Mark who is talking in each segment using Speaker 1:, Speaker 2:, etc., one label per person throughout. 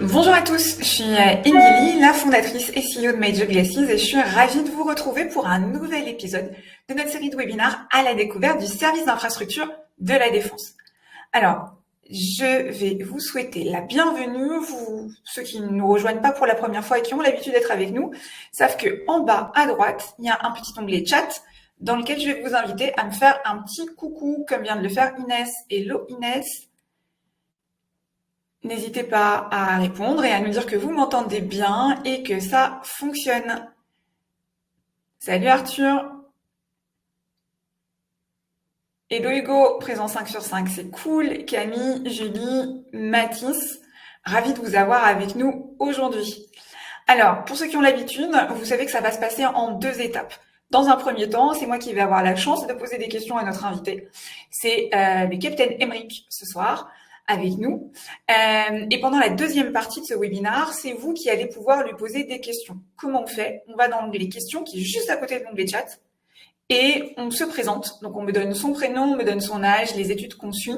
Speaker 1: Bonjour à tous, je suis Émilie, la fondatrice et CEO de Major Glasses et je suis ravie de vous retrouver pour un nouvel épisode de notre série de webinaires à la découverte du service d'infrastructure de la Défense. Alors, je vais vous souhaiter la bienvenue. Ceux qui ne nous rejoignent pas pour la première fois et qui ont l'habitude d'être avec nous, savent que en bas à droite, il y a un petit onglet chat dans lequel je vais vous inviter à me faire un petit coucou comme vient de le faire Inès. Hello Inès. N'hésitez pas à répondre et à nous dire que vous m'entendez bien et que ça fonctionne. Salut Arthur. Hello Hugo, présent 5 sur 5, c'est cool. Camille, Julie, Mathis, ravi de vous avoir avec nous aujourd'hui. Alors, pour ceux qui ont l'habitude, vous savez que ça va se passer en 2 étapes. Dans un premier temps, c'est moi qui vais avoir la chance de poser des questions à notre invité. C'est le capitaine Emeric ce soir avec nous. Et pendant la deuxième partie de ce webinaire, c'est vous qui allez pouvoir lui poser des questions. Comment on fait? On va dans l'onglet questions qui est juste à côté de l'onglet chat et on se présente. Donc, on me donne son prénom, on me donne son âge, les études qu'on suit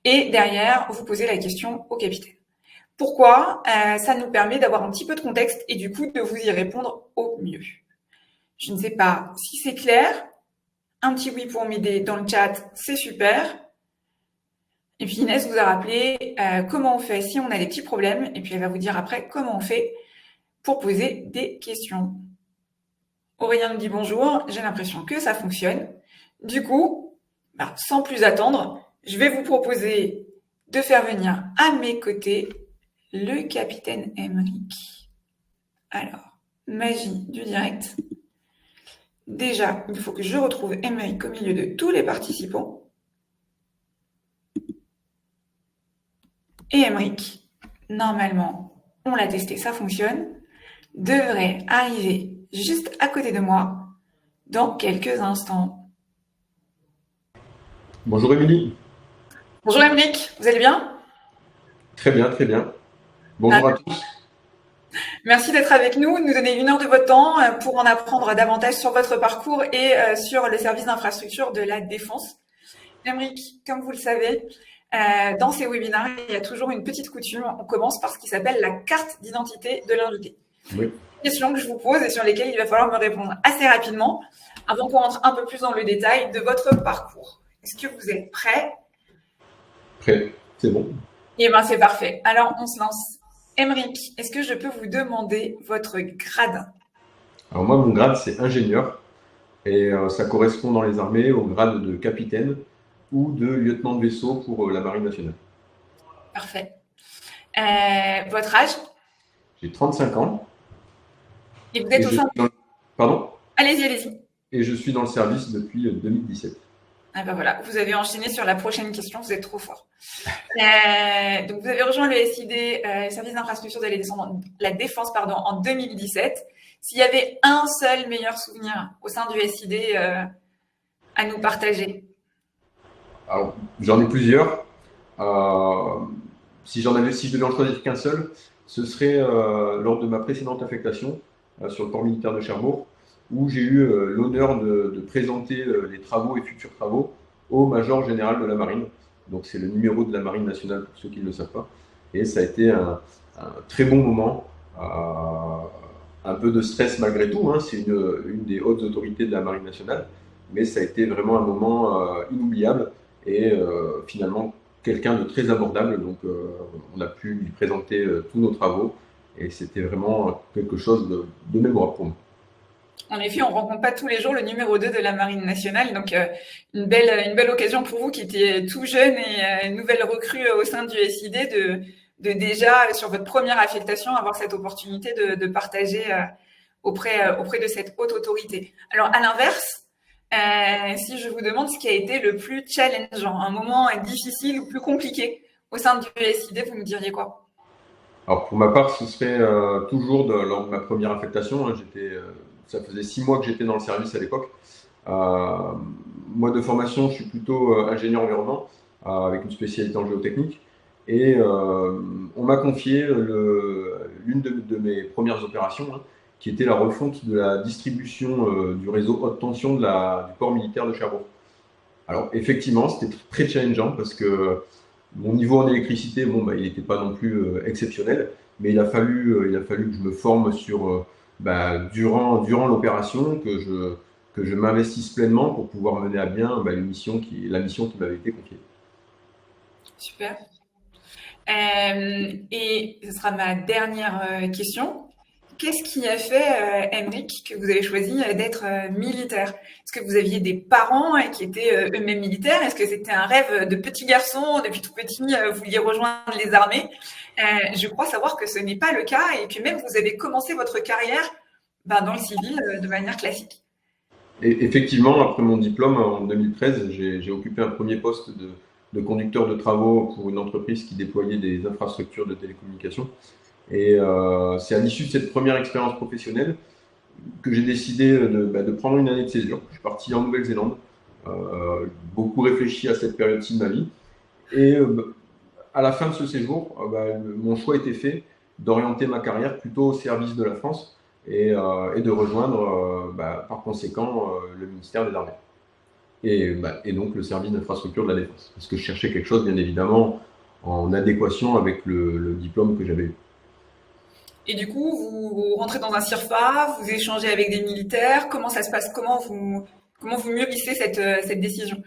Speaker 1: et derrière, vous posez la question au capitaine. Pourquoi? Ça nous permet d'avoir un petit peu de contexte et du coup, de vous y répondre au mieux. Je ne sais pas si c'est clair. Un petit oui pour m'aider dans le chat, c'est super. Et puis Inès vous a rappelé comment on fait si on a des petits problèmes. Et puis elle va vous dire après comment on fait pour poser des questions. Aurélien nous dit bonjour. J'ai l'impression que ça fonctionne. Du coup, sans plus attendre, je vais vous proposer de faire venir à mes côtés le capitaine Emeric. Alors, magie du direct. Déjà, il faut que je retrouve Emeric au milieu de tous les participants. Et Emeric, normalement, on l'a testé, ça fonctionne, devrait arriver juste à côté de moi dans quelques instants.
Speaker 2: Bonjour Émilie.
Speaker 1: Bonjour Emeric, vous allez bien?
Speaker 2: Très bien, très bien. Bonjour à tous.
Speaker 1: Merci d'être avec nous, de nous donner 1 heure de votre temps pour en apprendre davantage sur votre parcours et sur le service d'infrastructure de la Défense. Emeric, comme vous le savez, dans ces webinaires, il y a toujours une petite coutume. On commence par ce qui s'appelle la carte d'identité de l'invité.
Speaker 2: Oui.
Speaker 1: Questions que je vous pose et sur lesquelles il va falloir me répondre assez rapidement avant qu'on rentre un peu plus dans le détail de votre parcours. Est-ce que vous êtes prêts?
Speaker 2: Prêt, c'est bon.
Speaker 1: Eh bien, c'est parfait. Alors, on se lance. Emeric, est-ce que je peux vous demander votre grade?
Speaker 2: Alors moi, mon grade, c'est ingénieur et ça correspond dans les armées au grade de capitaine ou de lieutenant de vaisseau pour la Marine nationale.
Speaker 1: Parfait. Votre âge?
Speaker 2: J'ai 35 ans.
Speaker 1: Et vous êtes au sein...
Speaker 2: Pardon?
Speaker 1: Allez-y, allez-y.
Speaker 2: Et je suis dans le service depuis 2017.
Speaker 1: Ah ben voilà, vous avez enchaîné sur la prochaine question, vous êtes trop fort. Donc vous avez rejoint le SID, service d'infrastructure de la Défense, en 2017. S'il y avait un seul meilleur souvenir au sein du SID à nous partager?
Speaker 2: Alors, j'en ai plusieurs. Si je devais en choisir qu'un seul, ce serait lors de ma précédente affectation sur le port militaire de Cherbourg, où j'ai eu l'honneur de présenter les travaux et futurs travaux au major général de la Marine. Donc c'est le numéro de la Marine nationale pour ceux qui ne le savent pas. Et ça a été un très bon moment, un peu de stress malgré tout, hein. C'est une des hautes autorités de la Marine nationale, mais ça a été vraiment un moment inoubliable et finalement quelqu'un de très abordable. Donc on a pu lui présenter tous nos travaux et c'était vraiment quelque chose de mémorable pour nous.
Speaker 1: En effet, on ne rencontre pas tous les jours le numéro 2 de la Marine nationale, donc une belle occasion pour vous qui étiez tout jeune et nouvelle recrue au sein du SID de déjà, sur votre première affectation, avoir cette opportunité de partager auprès de cette haute autorité. Alors, à l'inverse, si je vous demande ce qui a été le plus challengeant, un moment difficile ou plus compliqué au sein du SID, vous me diriez quoi?
Speaker 2: Alors, pour ma part, ce serait toujours lors de ma première affectation. Hein, ça faisait 6 mois que j'étais dans le service à l'époque. Moi, de formation, je suis plutôt ingénieur environnement avec une spécialité en géotechnique. Et on m'a confié l'une de mes premières opérations, hein, qui était la refonte de la distribution du réseau haute tension du port militaire de Cherbourg. Alors, effectivement, c'était très challengeant parce que mon niveau en électricité, il n'était pas non plus exceptionnel. mais il a fallu que je me forme durant l'opération, que je m'investisse pleinement pour pouvoir mener à bien la mission qui m'avait été confiée.
Speaker 1: Super. Et ce sera ma dernière question. Qu'est-ce qui a fait, Emric, que vous avez choisi d'être militaire? Est-ce que vous aviez des parents qui étaient eux-mêmes militaires? Est-ce que c'était un rêve de petit garçon, depuis tout petit, vous vouliez rejoindre les armées? Je crois savoir que ce n'est pas le cas et que même vous avez commencé votre carrière dans le civil de manière classique.
Speaker 2: Et effectivement, après mon diplôme en 2013, j'ai occupé un premier poste de conducteur de travaux pour une entreprise qui déployait des infrastructures de télécommunications. Et c'est à l'issue de cette première expérience professionnelle que j'ai décidé de prendre une année de césure. Je suis parti en Nouvelle-Zélande, beaucoup réfléchi à cette période-ci de ma vie. Et à la fin de ce séjour, mon choix était fait d'orienter ma carrière plutôt au service de la France et de rejoindre par conséquent le ministère des Armées. Et donc le service d'infrastructure de la défense. Parce que je cherchais quelque chose, bien évidemment, en adéquation avec le diplôme que j'avais eu.
Speaker 1: Et du coup, vous rentrez dans un CIRFA, vous échangez avec des militaires. Comment ça se passe? Comment vous mûrissez cette décision?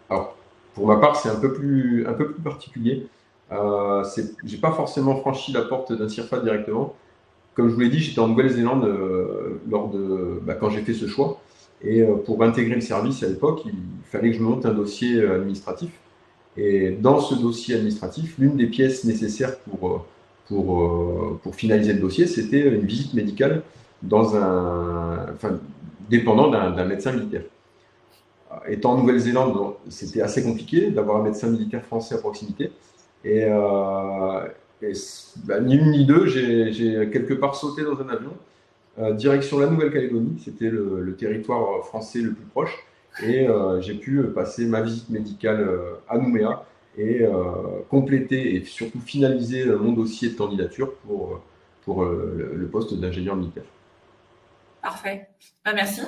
Speaker 2: Alors, pour ma part, c'est un peu plus particulier. J'ai pas forcément franchi la porte d'un CIRFA directement. Comme je vous l'ai dit, j'étais en Nouvelle-Zélande quand j'ai fait ce choix. Et pour intégrer le service à l'époque, il fallait que je monte un dossier administratif. Et dans ce dossier administratif, l'une des pièces nécessaires pour finaliser le dossier, c'était une visite médicale dépendant d'un médecin militaire. Étant en Nouvelle-Zélande, c'était assez compliqué d'avoir un médecin militaire français à proximité. Et ni une ni deux, j'ai quelque part sauté dans un avion, direction la Nouvelle-Calédonie. C'était le territoire français le plus proche. Et j'ai pu passer ma visite médicale à Nouméa et compléter et surtout finaliser mon dossier de candidature pour le poste d'ingénieur militaire.
Speaker 1: Parfait. Merci.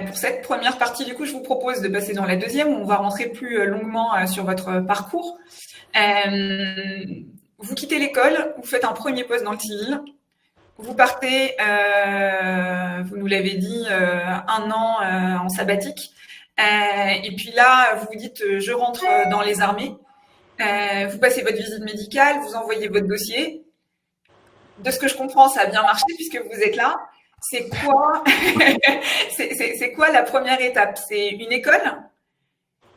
Speaker 1: Pour cette première partie, du coup, je vous propose de passer dans la deuxième où on va rentrer plus longuement sur votre parcours. Vous quittez l'école, vous faites un premier poste dans le civil, vous partez, vous nous l'avez dit, un an en sabbatique. Et puis là, vous vous dites, je rentre dans les armées. Vous passez votre visite médicale, vous envoyez votre dossier. De ce que je comprends, ça a bien marché puisque vous êtes là. C'est quoi, c'est quoi la première étape? C'est une école?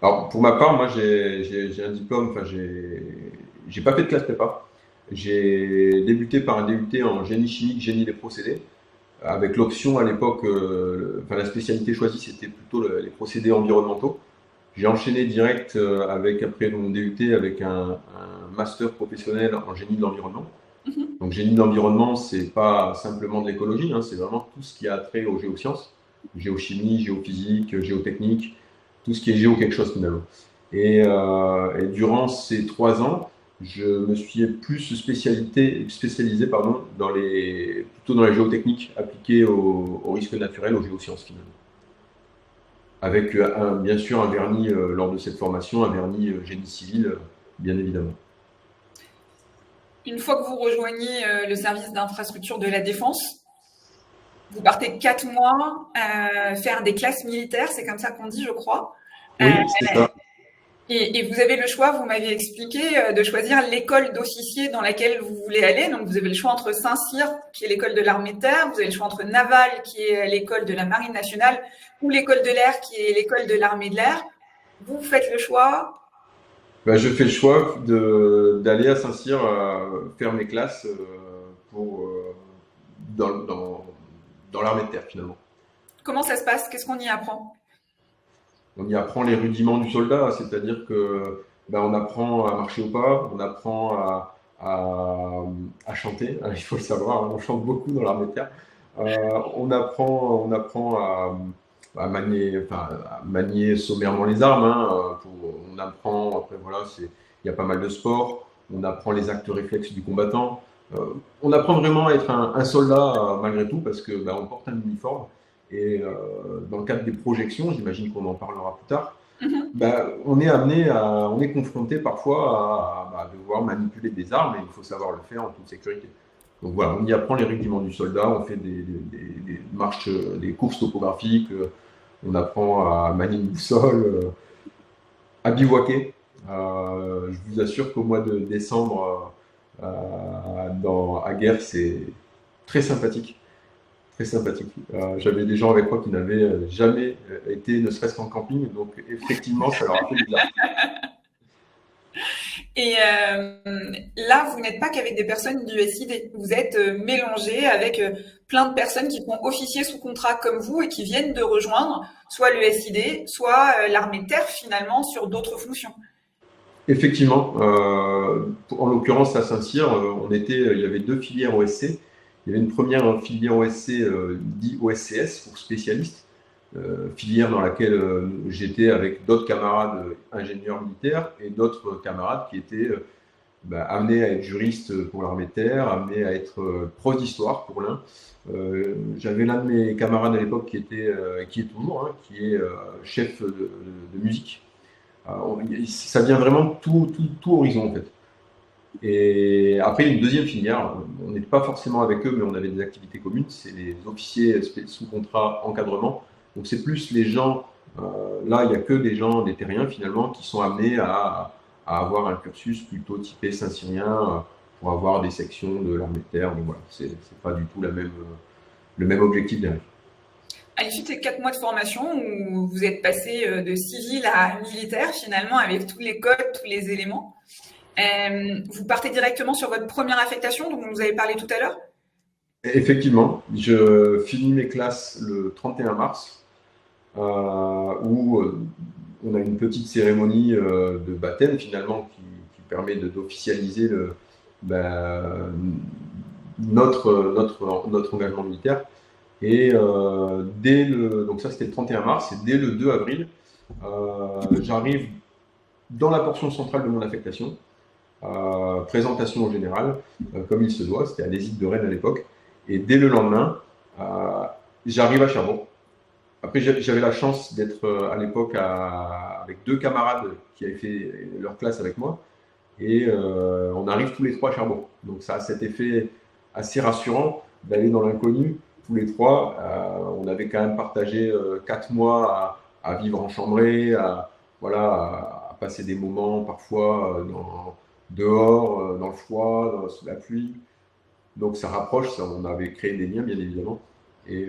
Speaker 2: Alors, pour ma part, moi, j'ai un diplôme, j'ai pas fait de classe prépa. J'ai débuté par un DUT en génie chimique, génie des procédés, avec l'option à l'époque, la spécialité choisie, c'était plutôt les procédés environnementaux. J'ai enchaîné direct après mon DUT avec un master professionnel en génie de l'environnement. Donc, génie de l'environnement, c'est pas simplement de l'écologie, c'est vraiment tout ce qui a trait aux géosciences, géochimie, géophysique, géotechnique, tout ce qui est géo quelque chose finalement. Et durant ces 3 ans, je me suis plus spécialisé plutôt dans la géotechnique appliquée aux risques naturels, aux géosciences finalement. Avec bien sûr un vernis lors de cette formation, un vernis génie civil, bien évidemment.
Speaker 1: Une fois que vous rejoignez le service d'infrastructure de la défense, vous partez 4 mois faire des classes militaires, c'est comme ça qu'on dit, je crois.
Speaker 2: Oui, c'est ça.
Speaker 1: Et vous avez le choix, vous m'avez expliqué, de choisir l'école d'officier dans laquelle vous voulez aller. Donc, vous avez le choix entre Saint-Cyr, qui est l'école de l'armée de terre, vous avez le choix entre Naval, qui est l'école de la marine nationale, ou l'école de l'air, qui est l'école de l'armée de l'air. Vous faites le choix.
Speaker 2: Je fais le choix d'aller à Saint-Cyr faire mes classes dans l'armée de terre finalement.
Speaker 1: Comment ça se passe? Qu'est-ce qu'on y apprend?
Speaker 2: On y apprend les rudiments du soldat, c'est-à-dire que on apprend à marcher au pas, on apprend à chanter, il faut le savoir, on chante beaucoup dans l'armée de terre. On apprend à manier sommairement les armes. On apprend, après voilà, il y a pas mal de sports, on apprend les actes réflexes du combattant. On apprend vraiment à être un soldat malgré tout parce que on porte un uniforme. Et dans le cadre des projections, j'imagine qu'on en parlera plus tard,
Speaker 1: Mhm.
Speaker 2: On est confronté parfois à devoir manipuler des armes et il faut savoir le faire en toute sécurité. Donc voilà, on y apprend les rudiments du soldat, on fait des marches, des courses topographiques, on apprend à manier une boussole, à bivouaquer. Je vous assure qu'au mois de décembre, à Guerre, c'est très sympathique. Très sympathique. J'avais des gens avec moi qui n'avaient jamais été, ne serait-ce qu'en camping, donc effectivement, ça leur a fait bizarre.
Speaker 1: Et là, vous n'êtes pas qu'avec des personnes du SID, vous êtes mélangé avec plein de personnes qui vont officier sous contrat comme vous et qui viennent de rejoindre soit le SID, soit l'armée de terre finalement sur d'autres fonctions.
Speaker 2: Effectivement, en l'occurrence à Saint-Cyr, il y avait deux filières OSC. Il y avait une première filière OSC dit OSCS pour spécialistes, filière dans laquelle j'étais avec d'autres camarades ingénieurs militaires et d'autres camarades qui étaient amenés à être juristes pour l'armée de terre, amenés à être prof d'histoire pour l'un. J'avais l'un de mes camarades à l'époque qui est toujours, hein, qui est chef de musique. Ça vient vraiment tout horizon en fait. Et après, une deuxième filière, on n'était pas forcément avec eux, mais on avait des activités communes, c'est les officiers sous contrat encadrement. Donc c'est plus les gens, là il n'y a que des gens, des terriens finalement, qui sont amenés à avoir un cursus plutôt typé Saint-Cyrien pour avoir des sections de l'armée de terre. Donc voilà, c'est pas du tout le même objectif derrière.
Speaker 1: À l'issue de ces 4 mois de formation où vous êtes passé de civil à militaire finalement avec tous les codes, tous les éléments, vous partez directement sur votre première affectation dont vous avez parlé tout à l'heure.
Speaker 2: Effectivement, je finis mes classes le 31 mars, où on a une petite cérémonie de baptême finalement qui permet d'officialiser ben, notre engagement militaire. Et donc ça c'était le 31 mars, et dès le 2 avril, j'arrive dans la portion centrale de mon affectation, présentation au général, comme il se doit, c'était à l'ESID de Rennes à l'époque, et dès le lendemain, j'arrive à Cherbourg. Après, j'avais la chance d'être à l'époque avec deux camarades qui avaient fait leur classe avec moi, et on arrive tous les trois à Cherbourg. Donc ça a cet effet assez rassurant d'aller dans l'inconnu, tous les trois. On avait quand même partagé 4 mois à vivre en chambrée, voilà, à passer des moments parfois dehors, dans le froid, sous la pluie. Donc ça rapproche, on avait créé des liens bien évidemment. Et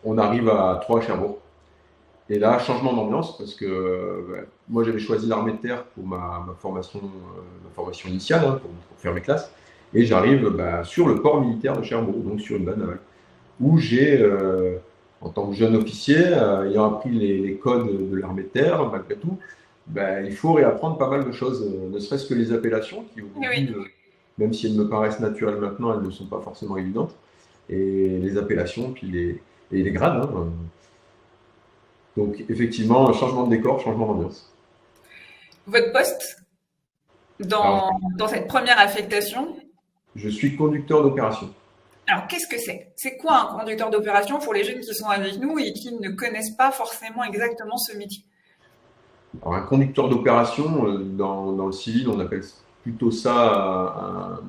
Speaker 2: on arrive à 3 à Cherbourg. Et là, changement d'ambiance, parce que moi j'avais choisi l'armée de terre pour ma formation initiale, hein, pour faire mes classes. Et j'arrive sur le port militaire de Cherbourg, donc sur une base navale, où j'ai, en tant que jeune officier, ayant appris les codes de l'armée de terre, malgré tout, il faut réapprendre pas mal de choses, ne serait-ce que les appellations, qui aujourd'hui,
Speaker 1: Oui.
Speaker 2: même si elles me paraissent naturelles maintenant, elles ne sont pas forcément évidentes. Et les appellations, puis les grades. Hein. Donc effectivement, changement de décor, changement d'ambiance.
Speaker 1: Votre poste
Speaker 2: Alors,
Speaker 1: dans cette première affectation,
Speaker 2: je suis conducteur d'opération.
Speaker 1: alors qu'est-ce que c'est? C'est quoi un conducteur d'opération pour les jeunes qui sont avec nous et qui ne connaissent pas forcément exactement ce métier?
Speaker 2: Alors, un conducteur d'opération, dans le civil, on appelle plutôt ça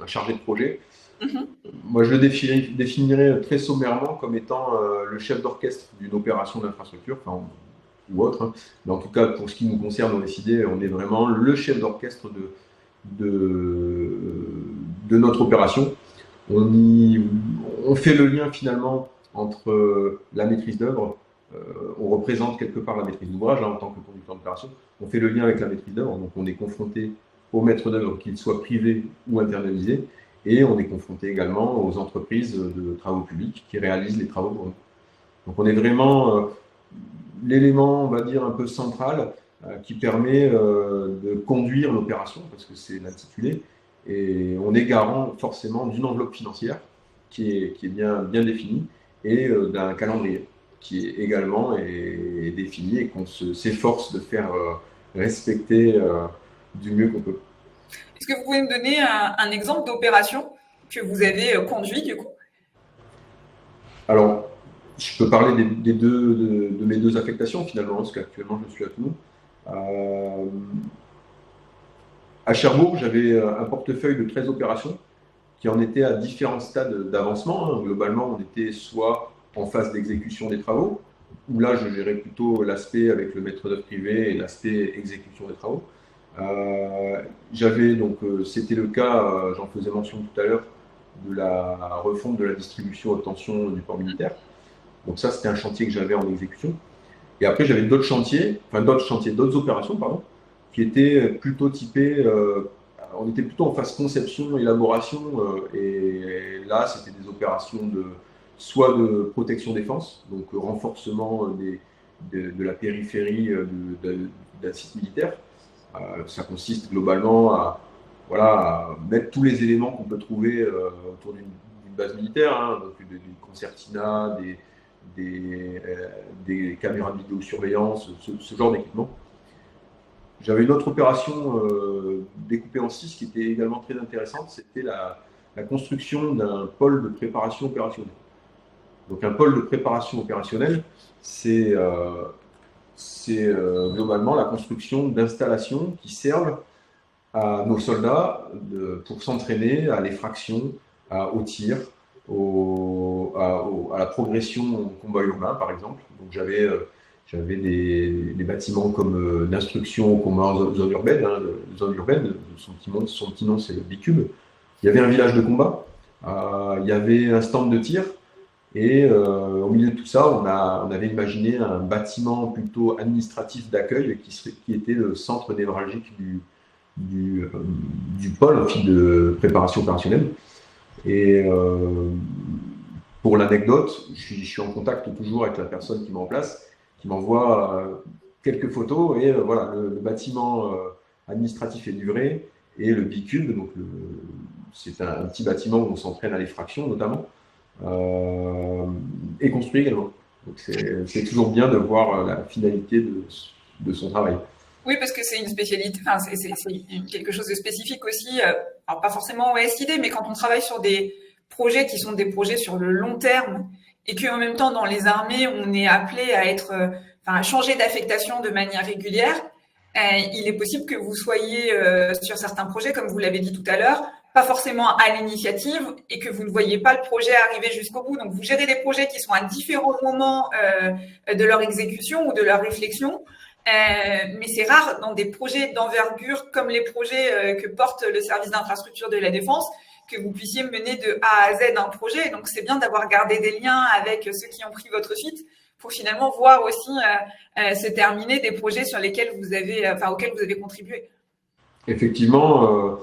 Speaker 2: un chargé de projet.
Speaker 1: Mhm.
Speaker 2: Moi, je le définirais très sommairement comme étant le chef d'orchestre d'une opération d'infrastructure, enfin, ou autre. Hein. Mais en tout cas, pour ce qui nous concerne, on est vraiment le chef d'orchestre de, de notre opération. On fait le lien finalement entre la maîtrise d'œuvre, on représente quelque part la maîtrise d'ouvrage en tant que conducteur d'opération, on fait le lien avec la maîtrise d'œuvre, donc on est confronté au maître d'œuvre, qu'il soit privé ou internalisé, et on est confronté également aux entreprises de travaux publics qui réalisent les travaux pour nous. Donc on est vraiment l'élément, on va dire, un peu central qui permet de conduire l'opération, parce que c'est l'intitulé, et on est garant forcément d'une enveloppe financière qui est bien définie et d'un calendrier qui est également défini et qu'on s'efforce de faire respecter du mieux qu'on peut.
Speaker 1: Est-ce que vous pouvez me donner un exemple d'opération que vous avez conduit du coup?
Speaker 2: Alors, Je peux parler de mes deux affectations finalement, parce qu'actuellement je suis à Toulon. Euh, à Cherbourg, j'avais un portefeuille de 13 opérations qui en étaient à différents stades d'avancement, hein. Globalement, on était soit en phase d'exécution des travaux, où là je gérais plutôt l'aspect avec le maître d'œuvre privé et l'aspect exécution des travaux. Euh, J'avais donc, c'était le cas, j'en faisais mention tout à l'heure, de la refonte de la distribution haute tension du port militaire. Donc ça, c'était un chantier que j'avais en exécution. Et après, j'avais d'autres opérations, pardon, qui étaient plutôt typées. On était plutôt en phase conception, élaboration, et là, c'était des opérations soit de protection défense, donc renforcement de la périphérie d'un site militaire. Ça consiste globalement voilà, à mettre tous les éléments qu'on peut trouver autour d'une base militaire, hein, donc des concertinas, des caméras de vidéosurveillance, ce genre d'équipement. J'avais une autre opération découpée en 6 qui était également très intéressante, c'était la construction d'un pôle de préparation opérationnelle. Donc un pôle de préparation opérationnelle, c'est globalement la construction d'installations qui servent à nos soldats pour s'entraîner à l'effraction, au tir, à la progression au combat urbain, par exemple. Donc j'avais des bâtiments comme d'instruction au combat en zone urbaine. Hein, zone urbaine, son petit nom c'est le Bicube. Il y avait un village de combat, il y avait un stand de tir, et au milieu de tout ça, on avait imaginé un bâtiment plutôt administratif d'accueil qui était le centre névralgique du pôle de préparation opérationnelle. Et pour l'anecdote, je suis en contact toujours avec la personne qui me remplace, qui m'envoie quelques photos, et voilà, le bâtiment administratif est livré, et le Bicube, donc c'est un petit bâtiment où on s'entraîne à l'effraction notamment, est construit également. Donc c'est toujours bien de voir la finalité de son travail.
Speaker 1: Oui, parce que c'est une spécialité, enfin, c'est quelque chose de spécifique aussi. Alors, pas forcément au SID, mais quand on travaille sur des projets qui sont des projets sur le long terme et qu'en même temps, dans les armées, on est appelé à être, enfin, à changer d'affectation de manière régulière, il est possible que vous soyez sur certains projets, comme vous l'avez dit tout à l'heure, pas forcément à l'initiative et que vous ne voyez pas le projet arriver jusqu'au bout. Donc, vous gérez des projets qui sont à différents moments de leur exécution ou de leur réflexion. Mais c'est rare dans des projets d'envergure comme les projets que porte le service d'infrastructure de la défense que vous puissiez mener de A à Z un projet. Donc c'est bien d'avoir gardé des liens avec ceux qui ont pris votre suite pour finalement voir aussi se terminer des projets sur lesquels auxquels vous avez contribué.
Speaker 2: Effectivement,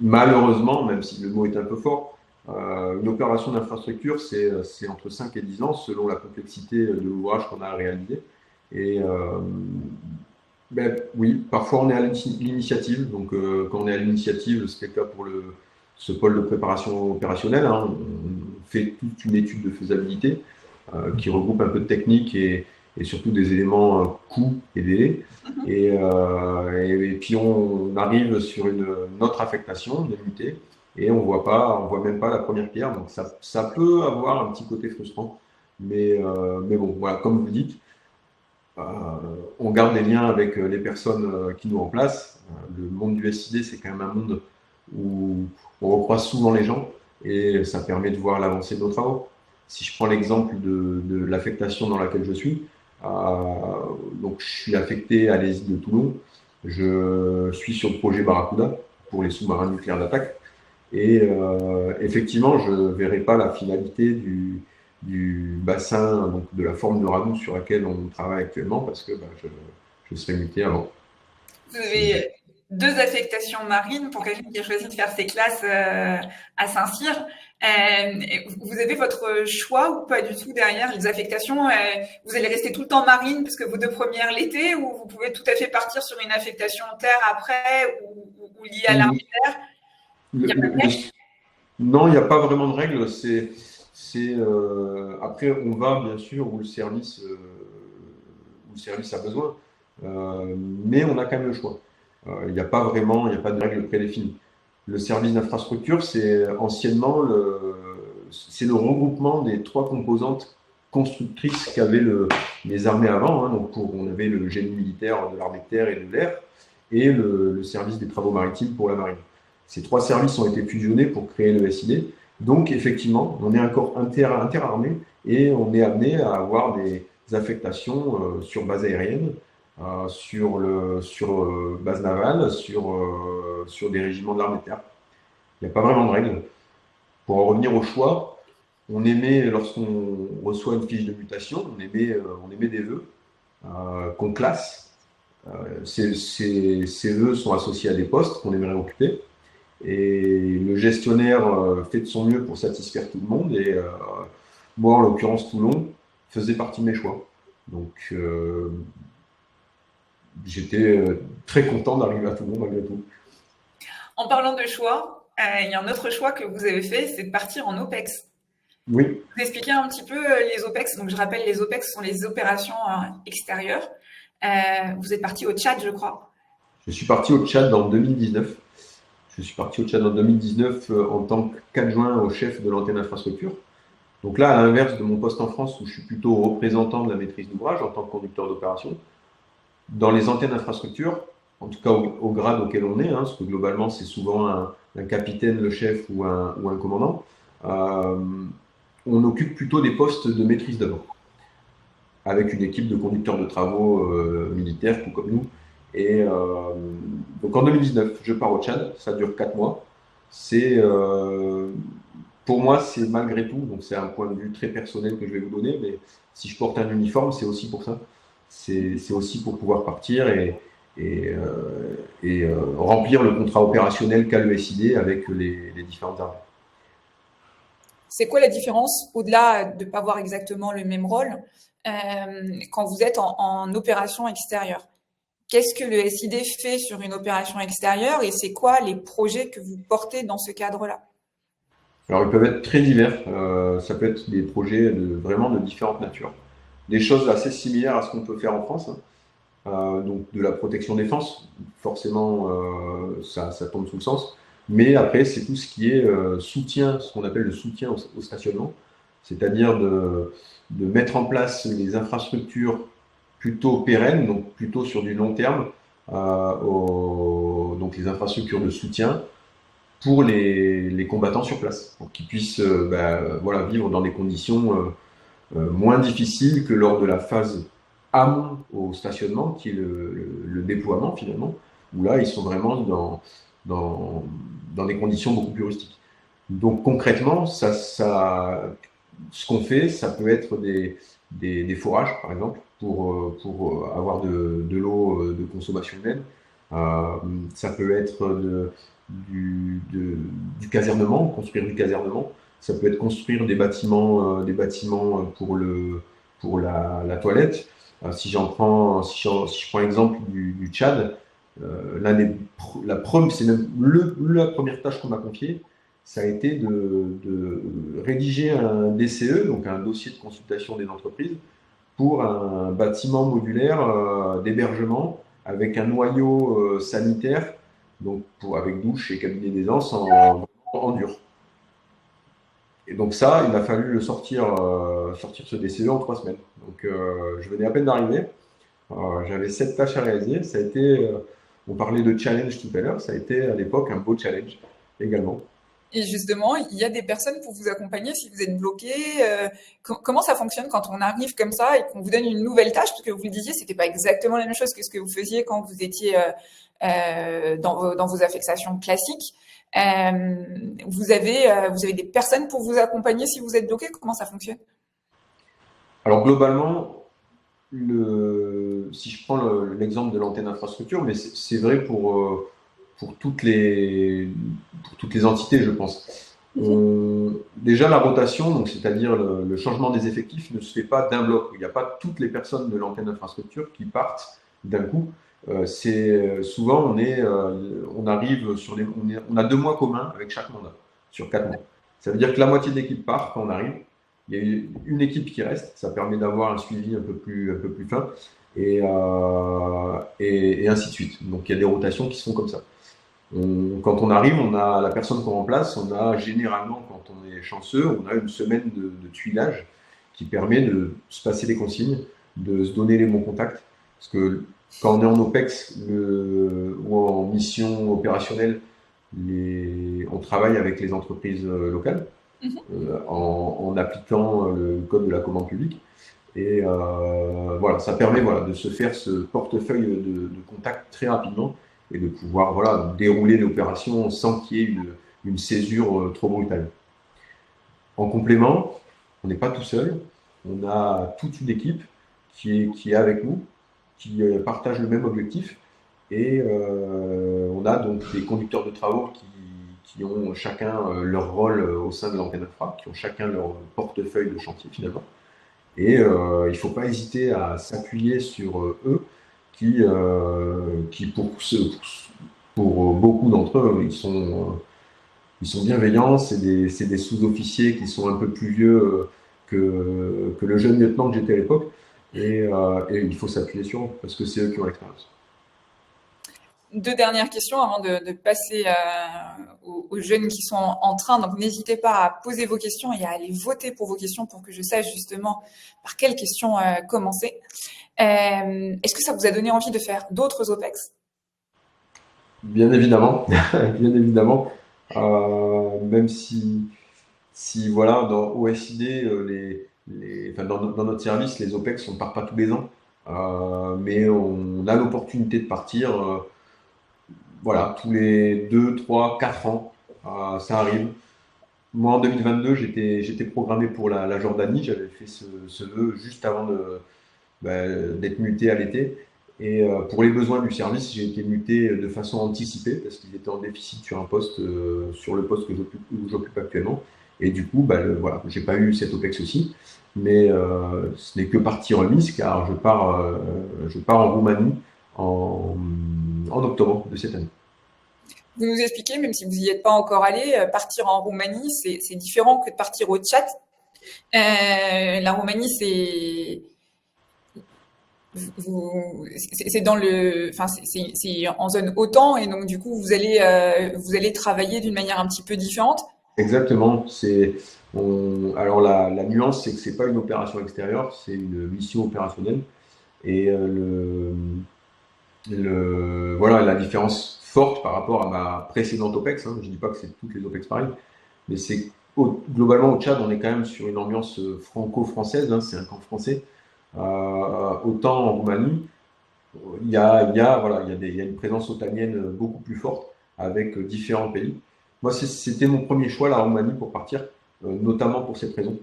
Speaker 2: malheureusement, même si le mot est un peu fort, une opération d'infrastructure, c'est entre 5 et 10 ans selon la complexité de l'ouvrage qu'on a à réaliser. Et oui, parfois on est à l'initiative. Donc quand on est à l'initiative, c'est le cas pour ce pôle de préparation opérationnelle, hein. On fait toute une étude de faisabilité qui regroupe un peu de technique et surtout des éléments coûts et délais. Et puis on arrive sur une autre affectation, une unité, et on voit même pas la première pierre. Donc ça peut avoir un petit côté frustrant. Mais bon, voilà, comme vous dites, on garde des liens avec les personnes qui nous remplacent. Le monde du SID, c'est quand même un monde où on recroise souvent les gens, et ça permet de voir l'avancée de nos travaux. Si je prends l'exemple de l'affectation dans laquelle je suis, donc je suis affecté à l'ESI de Toulon. Je suis sur le projet Barracuda pour les sous-marins nucléaires d'attaque. Et effectivement, je ne verrai pas la finalité du bassin, donc de la forme de radoux sur laquelle on travaille actuellement, parce que je serai muté avant.
Speaker 1: Vous avez 2 affectations marines pour quelqu'un qui a choisi de faire ses classes à Saint-Cyr. Vous avez votre choix ou pas du tout derrière les affectations? Vous allez rester tout le temps marine parce que vos 2 premières l'été, ou vous pouvez tout à fait partir sur une affectation terre après ou liée à l'armée terre? Il n'y a pas de règle?
Speaker 2: Non, il n'y a pas vraiment de règle. Après, on va bien sûr où le service a besoin, mais on a quand même le choix. Il n'y a pas de règle prédéfinie. Le service d'infrastructure, c'est anciennement c'est le regroupement des trois composantes constructrices qu'avaient les armées avant. Hein. Donc on avait le génie militaire de l'armée de terre et de l'air et le service des travaux maritimes pour la marine. Ces trois services ont été fusionnés pour créer le SID. Donc effectivement, on est un corps interarmé et on est amené à avoir des affectations sur base aérienne, sur base navale, sur des régiments de l'armée de terre. Il n'y a pas vraiment de règles. Pour en revenir au choix, on émet, lorsqu'on reçoit une fiche de mutation, on émet des vœux qu'on classe. Ces vœux sont associés à des postes qu'on aimerait occuper. Et le gestionnaire fait de son mieux pour satisfaire tout le monde. Et moi, en l'occurrence, Toulon faisait partie de mes choix. Donc, j'étais très content d'arriver à Toulon malgré tout.
Speaker 1: En parlant de choix, il y a un autre choix que vous avez fait, c'est de partir en OPEX.
Speaker 2: Oui.
Speaker 1: Vous expliquez un petit peu les OPEX. Donc, je rappelle, les OPEX sont les opérations extérieures. Vous êtes parti au Tchad, je crois.
Speaker 2: Je suis parti au Tchad en 2019. Je suis parti au Tchad en 2019 en tant qu'adjoint au chef de l'antenne infrastructure. Donc là, à l'inverse de mon poste en France, où je suis plutôt représentant de la maîtrise d'ouvrage en tant que conducteur d'opération, dans les antennes infrastructure, en tout cas au grade auquel on est, hein, parce que globalement c'est souvent un capitaine, le chef ou un commandant, on occupe plutôt des postes de maîtrise d'œuvre, avec une équipe de conducteurs de travaux militaires, tout comme nous. Et donc en 2019, je pars au Tchad, ça dure 4 mois. Pour moi, c'est malgré tout, donc c'est un point de vue très personnel que je vais vous donner, mais si je porte un uniforme, c'est aussi pour ça. C'est aussi pour pouvoir partir et remplir le contrat opérationnel qu'a le SID avec les différentes armées.
Speaker 1: C'est quoi la différence, au-delà de ne pas avoir exactement le même rôle, quand vous êtes en opération extérieure? Qu'est-ce que le SID fait sur une opération extérieure et c'est quoi les projets que vous portez dans ce cadre-là?
Speaker 2: Alors, ils peuvent être très divers. Ça peut être des projets vraiment de différentes natures. Des choses assez similaires à ce qu'on peut faire en France. Donc, de la protection défense, forcément, ça tombe sous le sens. Mais après, c'est tout ce qui est soutien, ce qu'on appelle le soutien au stationnement, c'est-à-dire de mettre en place les infrastructures plutôt pérennes, donc plutôt sur du long terme, donc les infrastructures de soutien pour les combattants sur place, pour qu'ils puissent vivre dans des conditions moins difficiles que lors de la phase amont au stationnement, qui est le déploiement finalement, où là ils sont vraiment dans des conditions beaucoup plus rustiques. Donc concrètement, ce qu'on fait, ça peut être des forages par exemple, pour avoir de l'eau de consommation humaine. Ça peut être du casernement, construire du casernement. Ça peut être construire des bâtiments pour la toilette. Si je prends l'exemple du Tchad, c'est même la première tâche qu'on m'a confiée, ça a été de rédiger un DCE, donc un dossier de consultation des entreprises, pour un bâtiment modulaire d'hébergement avec un noyau sanitaire, donc avec douche et cabinet d'aisance en dur. Et donc ça, il a fallu le sortir ce DCE en 3 semaines. Donc je venais à peine d'arriver. J'avais 7 tâches à réaliser. Ça a été, on parlait de challenge tout à l'heure, ça a été à l'époque un beau challenge également.
Speaker 1: Et justement, il y a des personnes pour vous accompagner si vous êtes bloqué. Comment ça fonctionne quand on arrive comme ça et qu'on vous donne une nouvelle tâche? Parce que vous le disiez, c'était pas exactement la même chose que ce que vous faisiez quand vous étiez dans vos affectations classiques. Vous avez des personnes pour vous accompagner si vous êtes bloqué? Comment ça fonctionne?
Speaker 2: Alors globalement, si je prends l'exemple de l'antenne infrastructure, mais c'est vrai pour toutes les entités, je pense. Déjà, la rotation, donc c'est-à-dire le changement des effectifs, ne se fait pas d'un bloc. Il n'y a pas toutes les personnes de l'antenne infrastructure qui partent d'un coup. Souvent, on arrive on a 2 mois communs avec chaque mandat sur 4 mois. Ça veut dire que la moitié de l'équipe part quand on arrive. Il y a une équipe qui reste. Ça permet d'avoir un suivi un peu plus fin et ainsi de suite. Donc, il y a des rotations qui se font comme ça. Quand on arrive, on a la personne qu'on remplace, on a généralement, quand on est chanceux, on a une semaine de tuilage qui permet de se passer les consignes, de se donner les bons contacts. Parce que quand on est en OPEX ou en mission opérationnelle, on travaille avec les entreprises locales en appliquant le code de la commande publique. Et voilà, ça permet de se faire ce portefeuille de contacts très rapidement et de pouvoir dérouler l'opération sans qu'il y ait une césure trop brutale. En complément, on n'est pas tout seul, on a toute une équipe qui est avec nous, qui partage le même objectif et on a donc des conducteurs de travaux qui ont chacun leur rôle au sein de l'antenne infra, qui ont chacun leur portefeuille de chantier finalement. Et il ne faut pas hésiter à s'appuyer sur eux qui pour beaucoup d'entre eux, ils sont bienveillants. C'est des sous-officiers qui sont un peu plus vieux que le jeune lieutenant que j'étais à l'époque. Et il faut s'appuyer sur eux parce que c'est eux qui ont l'expérience.
Speaker 1: Deux dernières questions avant de passer aux jeunes qui sont en train. Donc, n'hésitez pas à poser vos questions et à aller voter pour vos questions pour que je sache justement par quelles questions commencer. Est-ce que ça vous a donné envie de faire d'autres OPEX?
Speaker 2: Bien évidemment, bien évidemment. Même si voilà, dans OSID, dans notre service, les OPEX, on ne part pas tous les ans. Mais on a l'opportunité de partir voilà, tous les 2, 3, 4 ans, ça arrive. Moi, en 2022, j'étais programmé pour la Jordanie. J'avais fait ce vœu juste avant d'être muté à l'été. Et pour les besoins du service, j'ai été muté de façon anticipée parce qu'ils étaient en déficit sur un poste, sur le poste que j'occupe actuellement. Et du coup, voilà, j'ai pas eu cette OPEX aussi. Mais ce n'est que partie remise car je pars en Roumanie en octobre de cette année.
Speaker 1: Vous nous expliquez, même si vous n'y êtes pas encore allé, partir en Roumanie, c'est différent que de partir au Tchad. La Roumanie, c'est dans enfin, c'est en zone OTAN et donc du coup, vous allez travailler d'une manière un petit peu différente.
Speaker 2: Exactement. Alors la nuance, c'est que c'est pas une opération extérieure, c'est une mission opérationnelle. Et voilà la différence forte par rapport à ma précédente OPEX. Hein. Je dis pas que c'est toutes les OPEX pareilles, mais c'est globalement au Tchad, on est quand même sur une ambiance franco-française. Hein, c'est un camp français. Autant en Roumanie, il y a une présence otanienne beaucoup plus forte avec différents pays. Moi, c'était mon premier choix, la Roumanie, pour partir, notamment pour cette raison.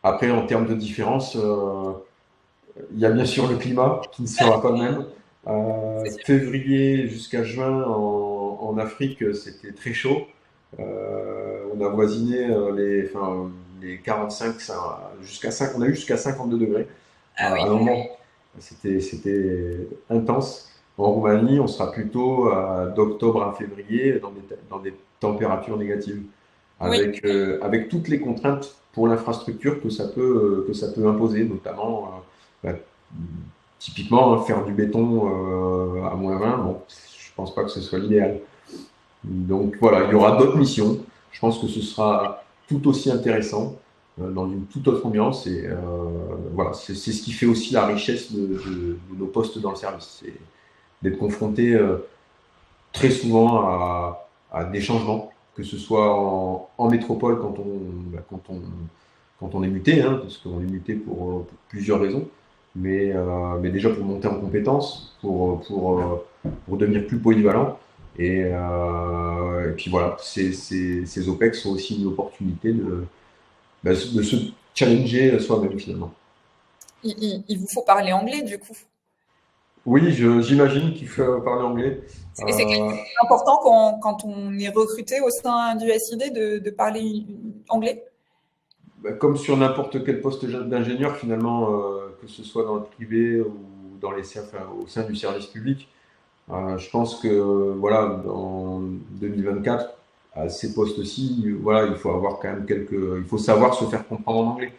Speaker 2: Après, en termes de différence, il y a bien sûr le climat qui ne sera pas le même. Février jusqu'à juin en Afrique, c'était très chaud. On a voisiné les 45, on a eu jusqu'à 52 degrés.
Speaker 1: Ah oui.
Speaker 2: À un moment, c'était intense. En Roumanie, on sera plutôt d'octobre à février dans des températures négatives,
Speaker 1: Oui.
Speaker 2: avec toutes les contraintes pour l'infrastructure que ça peut imposer, notamment bah, typiquement faire du béton à -20. Bon, je pense pas que ce soit l'idéal. Donc voilà, il y aura d'autres missions. Je pense que ce sera tout aussi intéressant dans une toute autre ambiance. Et voilà, c'est ce qui fait aussi la richesse de nos postes dans le service. C'est d'être confronté très souvent à des changements, que ce soit en métropole quand on est muté, hein, parce qu'on est muté pour plusieurs raisons, mais déjà pour monter en compétences, pour devenir plus polyvalent. Et puis voilà, ces OPEX sont aussi une opportunité de se challenger soi-même finalement.
Speaker 1: Il vous faut parler anglais du coup.
Speaker 2: Oui, j'imagine qu'il faut parler anglais.
Speaker 1: C'est important quand on est recruté au sein du SID de parler anglais.
Speaker 2: Comme sur n'importe quel poste d'ingénieur finalement, que ce soit dans le privé ou au sein du service public, je pense que voilà, en 2024, à ces postes-ci, voilà, il faut avoir quand même il faut savoir se faire comprendre en anglais.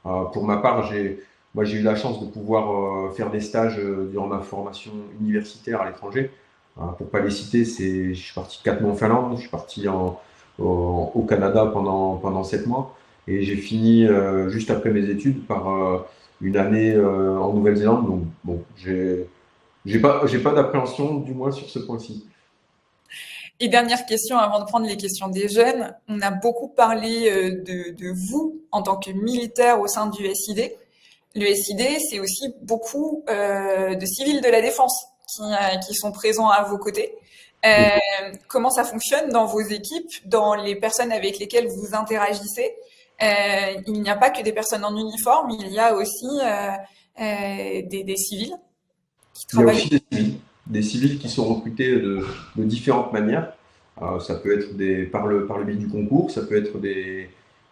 Speaker 2: Pour ma part, j'ai eu la chance de pouvoir faire des stages durant ma formation universitaire à l'étranger. Pour pas les citer, je suis parti 4 mois en Finlande, je suis parti au Canada pendant 7 mois et j'ai fini juste après mes études par une année en Nouvelle-Zélande. Donc bon, j'ai pas d'appréhension du moins sur ce point-ci.
Speaker 1: Et dernière question avant de prendre les questions des jeunes. On a beaucoup parlé de vous en tant que militaire au sein du SID. Le SID, c'est aussi beaucoup de civils de la défense qui sont présents à vos côtés.
Speaker 2: Oui.
Speaker 1: Comment ça fonctionne dans vos équipes, dans les personnes avec lesquelles vous interagissez? Il n'y a pas que des personnes en uniforme, il y a aussi des civils qui
Speaker 2: Il y a
Speaker 1: travaillent.
Speaker 2: aussi des civils qui sont recrutés de différentes manières. Ça peut être par le biais du concours, ça peut être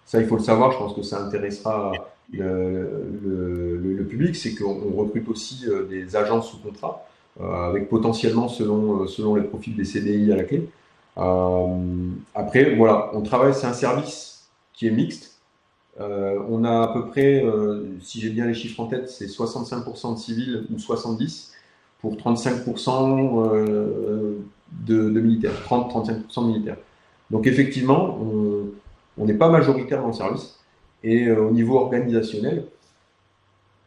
Speaker 2: ça il faut le savoir, je pense que ça intéressera le public, c'est qu'on recrute aussi des agents sous contrat, avec potentiellement selon les profils des CDI à la clé. Après, voilà, on travaille, c'est un service qui est mixte. On a à peu près, si j'ai bien les chiffres en tête, c'est 65% de civils ou 70 pour 35% de militaires, 30-35% de militaires. Donc effectivement, on n'est pas majoritaire dans le service. Et au niveau organisationnel,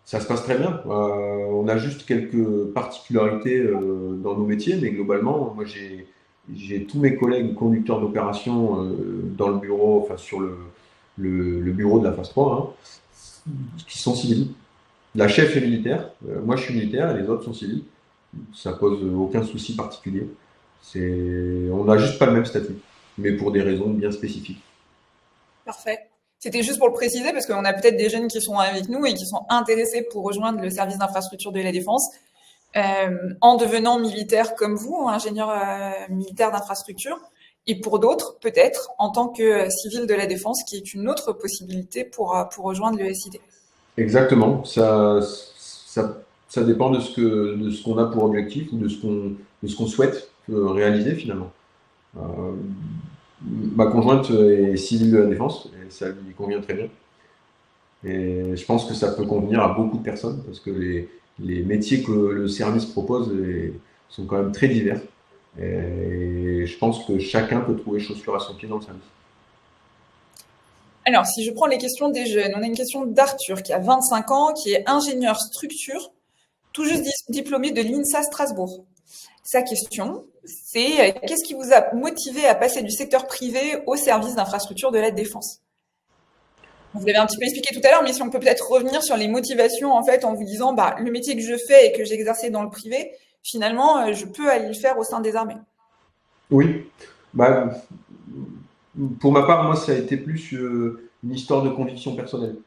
Speaker 2: ça se passe très bien. On a juste quelques particularités dans nos métiers, mais globalement, moi j'ai tous mes collègues conducteurs d'opération dans le bureau, enfin sur le bureau de la phase 3, hein, qui sont civils. La chef est militaire, moi je suis militaire et les autres sont civils. Ça pose aucun souci particulier. On n'a juste pas le même statut, mais pour des raisons bien spécifiques.
Speaker 1: Parfait. C'était juste pour le préciser parce qu'on a peut-être des jeunes qui sont avec nous et qui sont intéressés pour rejoindre le service d'infrastructure de la défense en devenant militaire comme vous, ingénieur militaire d'infrastructure, et pour d'autres, peut-être, en tant que civil de la défense, qui est une autre possibilité pour rejoindre le SID.
Speaker 2: Exactement. Ça dépend de ce qu'on a pour objectif ou de ce qu'on souhaite réaliser finalement. Euh, Ma conjointe est civile de la défense et ça lui convient très bien. Et je pense que ça peut convenir à beaucoup de personnes parce que les métiers que le service propose sont quand même très divers. Et je pense que chacun peut trouver chaussure à son pied dans le service.
Speaker 1: Alors, si je prends les questions des jeunes, on a une question d'Arthur qui a 25 ans, qui est ingénieur structure, tout juste diplômé de l'INSA Strasbourg. Sa question, c'est qu'est-ce qui vous a motivé à passer du secteur privé au service d'infrastructure de la défense? Vous l'avez un petit peu expliqué tout à l'heure, mais si on peut peut-être revenir sur les motivations en fait en vous disant bah, le métier que je fais et que j'exerçais dans le privé, finalement, je peux aller le faire au sein des armées.
Speaker 2: Oui, bah, pour ma part, moi, ça a été plus une histoire de conviction personnelle.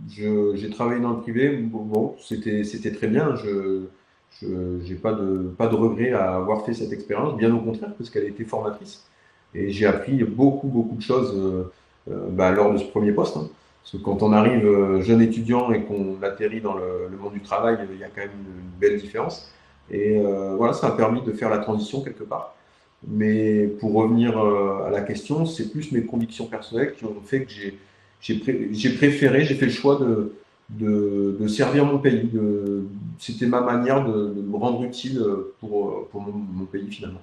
Speaker 2: J'ai travaillé dans le privé, bon, c'était très bien. Je n'ai pas de regret à avoir fait cette expérience, bien au contraire, parce qu'elle a été formatrice. Et j'ai appris beaucoup, beaucoup de choses lors de ce premier poste, hein. Parce que quand on arrive jeune étudiant et qu'on atterrit dans le monde du travail, il y a quand même une belle différence. Et voilà, ça a permis de faire la transition quelque part. Mais pour revenir à la question, c'est plus mes convictions personnelles qui ont fait que j'ai préféré, j'ai fait le choix de servir mon pays. C'était ma manière de me rendre utile pour mon pays finalement.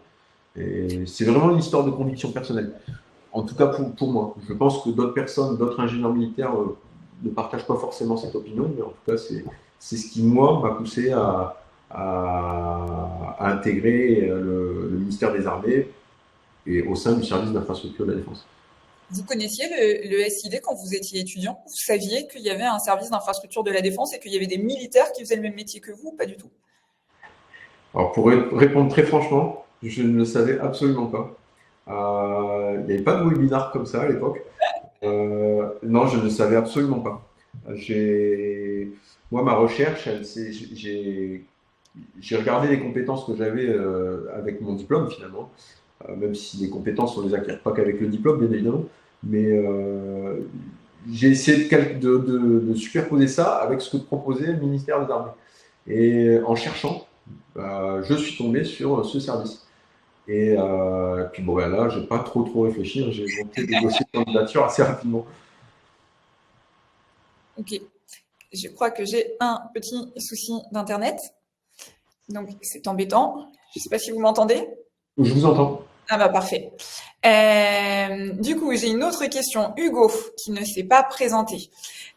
Speaker 2: Et c'est vraiment une histoire de conviction personnelle. En tout cas pour moi. Je pense que d'autres personnes, d'autres ingénieurs militaires ne partagent pas forcément cette opinion, mais en tout cas c'est ce qui moi m'a poussé à intégrer le ministère des Armées et au sein du service d'infrastructure de la défense.
Speaker 1: Vous connaissiez le SID quand vous étiez étudiant? Vous saviez qu'il y avait un service d'infrastructure de la défense et qu'il y avait des militaires qui faisaient le même métier que vous? Pas du tout.
Speaker 2: Alors pour répondre très franchement, je ne le savais absolument pas. Il n'y avait pas de webinar comme ça à l'époque. Non, je ne savais absolument pas. Moi, ma recherche, j'ai regardé les compétences que j'avais avec mon diplôme finalement, même si les compétences on les acquiert pas qu'avec le diplôme bien évidemment, mais j'ai essayé de superposer ça avec ce que proposait le ministère des Armées. Et en cherchant, je suis tombé sur ce service. Et puis bon, ben là, j'ai pas trop réfléchi, hein, j'ai monté des dossiers de candidature assez rapidement.
Speaker 1: Ok. Je crois que j'ai un petit souci d'internet, donc c'est embêtant. Je ne sais pas si vous m'entendez.
Speaker 2: Je vous entends.
Speaker 1: Ah bah parfait. Du coup, j'ai une autre question. Hugo, qui ne s'est pas présenté,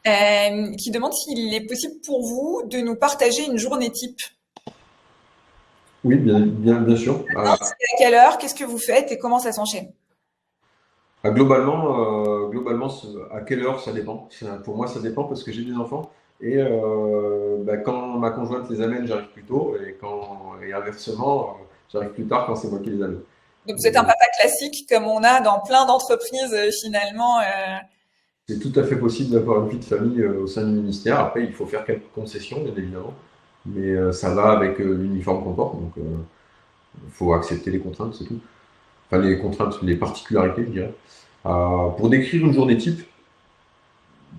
Speaker 1: qui demande s'il est possible pour vous de nous partager une journée type.
Speaker 2: Oui, bien sûr.
Speaker 1: C'est à quelle heure? Qu'est-ce que vous faites et comment ça s'enchaîne?
Speaker 2: Globalement, à quelle heure, ça dépend. Pour moi, ça dépend parce que j'ai des enfants. Et quand ma conjointe les amène, j'arrive plus tôt. Et inversement, j'arrive plus tard quand c'est moi qui les amène.
Speaker 1: Donc vous êtes un
Speaker 2: Mais
Speaker 1: papa classique comme on a dans plein d'entreprises finalement.
Speaker 2: c'est tout à fait possible d'avoir une vie de famille au sein du ministère. Après, il faut faire quelques concessions, bien évidemment. Mais ça va avec l'uniforme qu'on porte. Donc, il faut accepter les contraintes, c'est tout. Enfin, les contraintes, les particularités, je dirais. Pour décrire une journée type,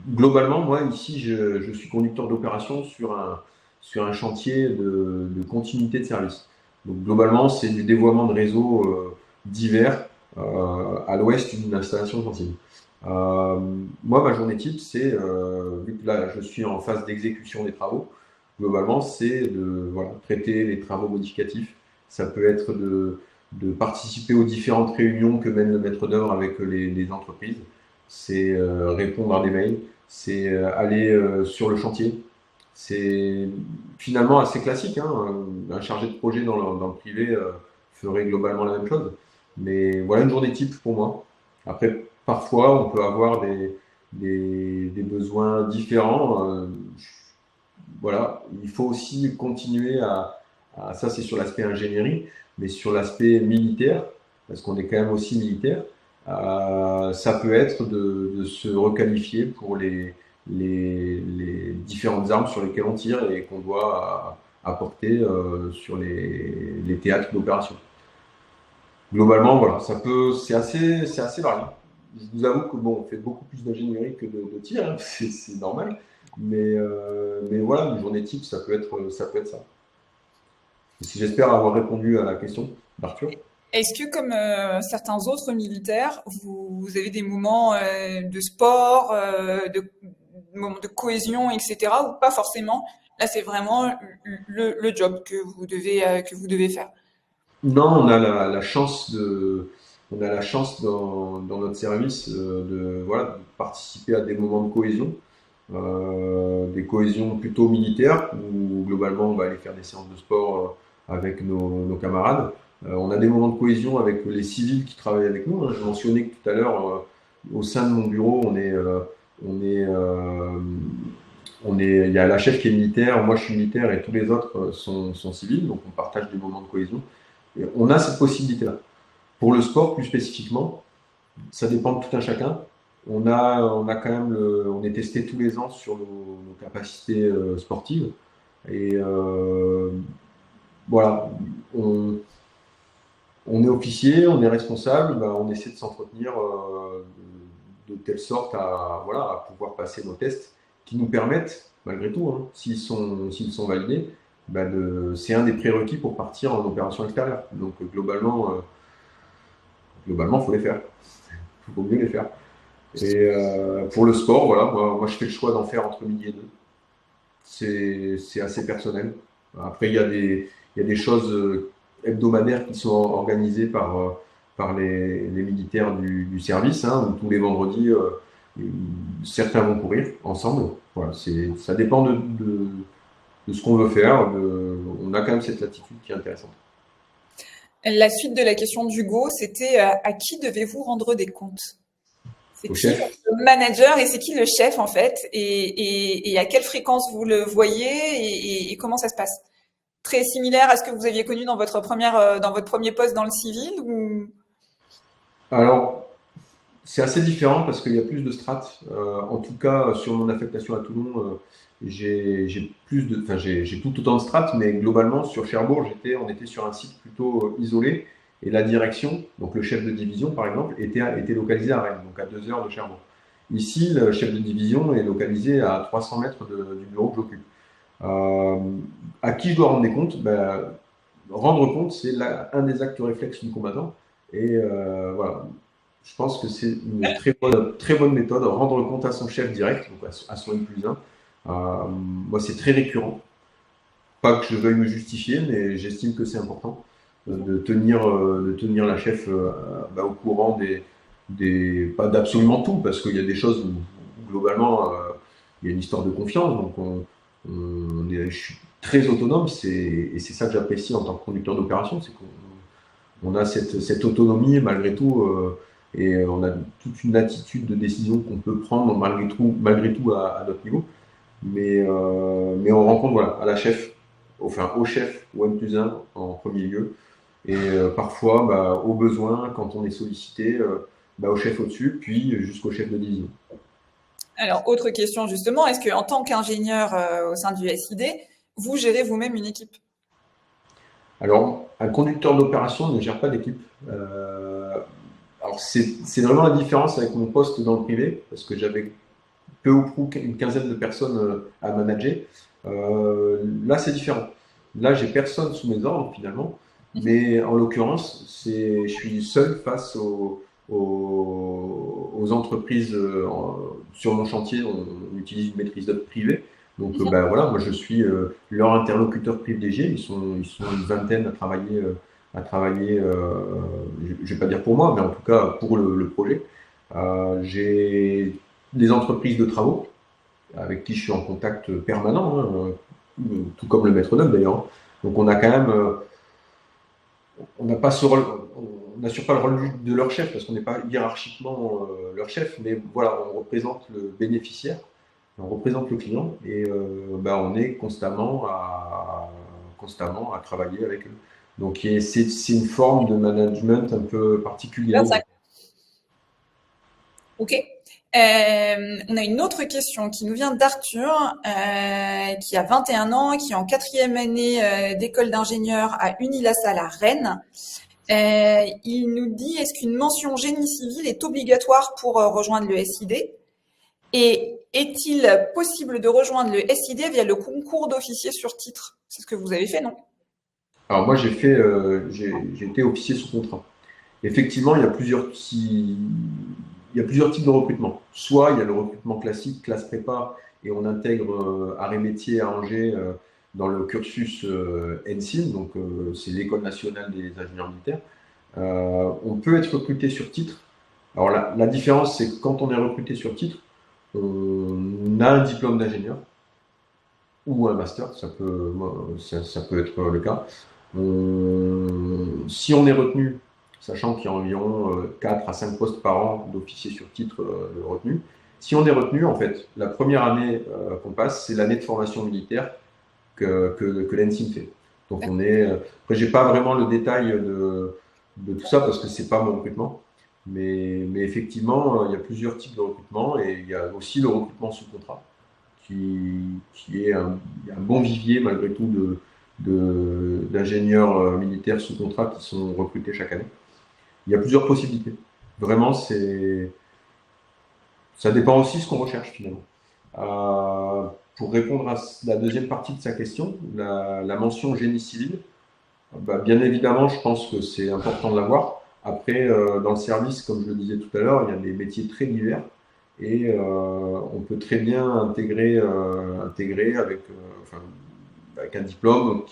Speaker 2: globalement, moi, ici, je suis conducteur d'opération sur un chantier de continuité de service. Donc, globalement, c'est du dévoiement de réseaux divers à l'ouest d'une installation sensible. Euh, Moi, ma journée type, vu que là, je suis en phase d'exécution des travaux, globalement, c'est de voilà, traiter les travaux modificatifs. Ça peut être de participer aux différentes réunions que mène le maître d'œuvre avec les entreprises. C'est répondre à des mails, c'est aller sur le chantier. C'est finalement assez classique, hein. Un chargé de projet dans le privé ferait globalement la même chose. Mais voilà une journée type pour moi. Après, parfois, on peut avoir des besoins différents. Voilà, il faut aussi continuer ça c'est sur l'aspect ingénierie, mais sur l'aspect militaire, parce qu'on est quand même aussi militaire, ça peut être de se requalifier pour les différentes armes sur lesquelles on tire et qu'on doit apporter sur les théâtres d'opération. Globalement, voilà, c'est assez varié. Je vous avoue que bon, on fait beaucoup plus d'ingénierie que de tir, hein, c'est normal. Mais voilà, une journée type, ça peut être ça. Si j'espère avoir répondu à la question d'Arthur.
Speaker 1: Est-ce que, comme certains autres militaires, vous avez des moments de sport, moments de cohésion, etc., ou pas forcément? Là, c'est vraiment le job que vous devez faire.
Speaker 2: Non, on a la chance dans notre service voilà, de participer à des moments de cohésion, des cohésions plutôt militaires, où globalement on va aller faire des séances de sport avec nos camarades. On a des moments de cohésion avec les civils qui travaillent avec nous, hein. Je mentionnais que tout à l'heure, au sein de mon bureau, il y a la chef qui est militaire, moi je suis militaire et tous les autres sont civils, donc on partage des moments de cohésion. Et on a cette possibilité-là. Pour le sport, plus spécifiquement, ça dépend de tout un chacun. On a quand même on est testé tous les ans sur nos capacités sportives. Et voilà, on est officier, on est responsable, ben, on essaie de s'entretenir de telle sorte voilà, à pouvoir passer nos tests qui nous permettent, malgré tout, hein, s'ils sont validés, ben c'est un des prérequis pour partir en opération extérieure. Donc globalement, il faut les faire. Il faut mieux les faire. Et pour le sport, voilà, moi, je fais le choix d'en faire entre midi et deux. C'est assez personnel. Après, il y a des choses hebdomadaires qui sont organisées par les militaires du service, hein, où tous les vendredis, certains vont courir ensemble. Voilà, ça dépend de ce qu'on veut faire. On a quand même cette latitude qui est intéressante.
Speaker 1: La suite de la question d'Hugo, c'était à qui devez-vous rendre des comptes? C'est
Speaker 2: Au
Speaker 1: qui
Speaker 2: chef,
Speaker 1: le manager et c'est qui le chef en fait? Et à quelle fréquence vous le voyez et comment ça se passe? Très similaire à ce que vous aviez connu dans votre premier poste dans le civil ou?
Speaker 2: alors, c'est assez différent parce qu'il y a plus de strates. En tout cas, sur mon affectation à Toulon, j'ai plus enfin, j'ai tout autant de strates, mais globalement, sur Cherbourg, on était sur un site plutôt isolé. Et la direction, donc le chef de division par exemple, était localisé à Rennes, donc à 2 heures de Cherbourg. Ici, le chef de division est localisé à 300 mètres du bureau que j'occupe. Euh, à qui je dois rendre des comptes? Ben, rendre compte, c'est un des actes réflexes du combattant. Et voilà, je pense que c'est une très bonne méthode, rendre compte à son chef direct, donc à son N+1. Moi, c'est très récurrent. Pas que je veuille me justifier, mais j'estime que c'est important. de tenir la chef au courant pas d'absolument tout, parce qu'il y a des choses où globalement il y a une histoire de confiance, donc je suis très autonome, et c'est ça que j'apprécie en tant que conducteur d'opération, c'est qu'on a cette autonomie malgré tout, et on a toute une attitude de décision qu'on peut prendre malgré tout à notre niveau. Mais on rencontre voilà, à la chef, enfin au chef ou N+1 en premier lieu. Et parfois, au besoin, quand on est sollicité, au chef au-dessus, puis jusqu'au chef de division.
Speaker 1: Alors, autre question justement, est-ce qu'en tant qu'ingénieur au sein du SID, vous gérez vous-même une équipe?
Speaker 2: Alors, un conducteur d'opération ne gère pas d'équipe. Alors, c'est vraiment la différence avec mon poste dans le privé, parce que j'avais peu ou prou une quinzaine de personnes à manager. Là, c'est différent. Là, j'ai personne sous mes ordres finalement, mais en l'occurrence, je suis seul face aux entreprises sur mon chantier. On utilise une maîtrise d'œuvre privée. Donc, voilà, moi je suis leur interlocuteur privilégié. Ils sont une vingtaine à travailler. Je vais pas dire pour moi, mais en tout cas pour le projet. J'ai des entreprises de travaux avec qui je suis en contact permanent, tout comme le maître d'œuvre d'ailleurs. Donc on a quand même, on n'a pas ce rôle, on n'assure pas le rôle de leur chef parce qu'on n'est pas hiérarchiquement leur chef, mais voilà, on représente le bénéficiaire, on représente le client et on est constamment à travailler avec eux. Donc c'est une forme de management un peu particulière.
Speaker 1: Ok. On a une autre question qui nous vient d'Arthur, qui a 21 ans, qui est en 4e année d'école d'ingénieur à Unilassal à Rennes. Il nous dit, est-ce qu'une mention génie civil est obligatoire pour rejoindre le SID? Et est-il possible de rejoindre le SID via le concours d'officier sur titre? C'est ce que vous avez fait, non?
Speaker 2: Alors moi j'ai été officier sous contrat. Effectivement, il y a plusieurs types de recrutement. Soit il y a le recrutement classique, classe prépa, et on intègre arrêt métier à Angers dans le cursus NSIM, donc c'est l'École nationale des ingénieurs militaires. On peut être recruté sur titre. Alors la différence, c'est que quand on est recruté sur titre, on a un diplôme d'ingénieur ou un master, ça peut être le cas. Si on est retenu, sachant qu'il y a environ 4 à 5 postes par an d'officiers sur titre retenus, si on est retenu, en fait, la première année qu'on passe, c'est l'année de formation militaire que l'ENSIM fait. Donc on est. Après, j'ai pas vraiment le détail de tout ça parce que c'est pas mon recrutement. Mais effectivement, il y a plusieurs types de recrutement et il y a aussi le recrutement sous contrat qui est un bon vivier malgré tout d'ingénieurs militaires sous contrat qui sont recrutés chaque année. Il y a plusieurs possibilités. Vraiment, ça dépend aussi de ce qu'on recherche finalement. Pour répondre à la deuxième partie de sa question, la mention génie civil, bien évidemment, je pense que c'est important de l'avoir. Après, dans le service, comme je le disais tout à l'heure, il y a des métiers très divers et on peut très bien intégrer avec un diplôme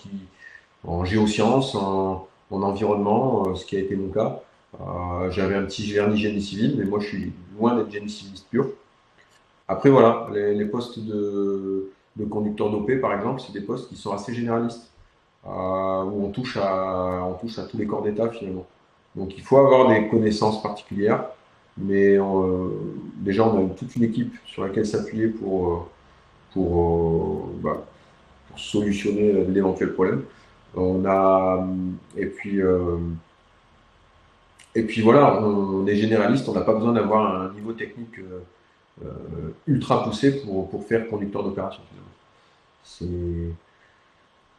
Speaker 2: en géosciences, en environnement, ce qui a été mon cas. J'avais un petit vernis génie civil, mais moi je suis loin d'être génie civiliste pur. Après, voilà, les postes de conducteur d'OP, par exemple, c'est des postes qui sont assez généralistes, où on touche à tous les corps d'État finalement. Donc il faut avoir des connaissances particulières, mais déjà on a toute une équipe sur laquelle s'appuyer pour solutionner d'éventuels problèmes. On a, et puis voilà, on est généraliste, on n'a pas besoin d'avoir un niveau technique ultra poussé pour faire conducteur d'opération.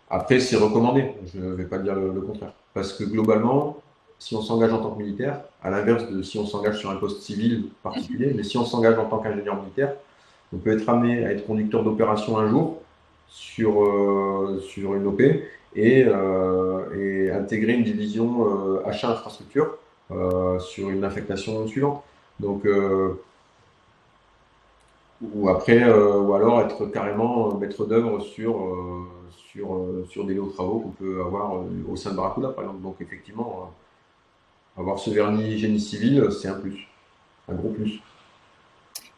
Speaker 2: Après, c'est recommandé, je ne vais pas dire le contraire. Parce que globalement, si on s'engage en tant que militaire, à l'inverse de si on s'engage sur un poste civil particulier, mais si on s'engage en tant qu'ingénieur militaire, on peut être amené à être conducteur d'opération un jour sur une OP et intégrer une division achat infrastructure sur une affectation suivante. Donc ou après, ou alors être carrément maître d'œuvre sur des lots de travaux qu'on peut avoir au sein de Barracuda, par exemple. Donc effectivement, avoir ce vernis génie civil, c'est un plus, un gros plus.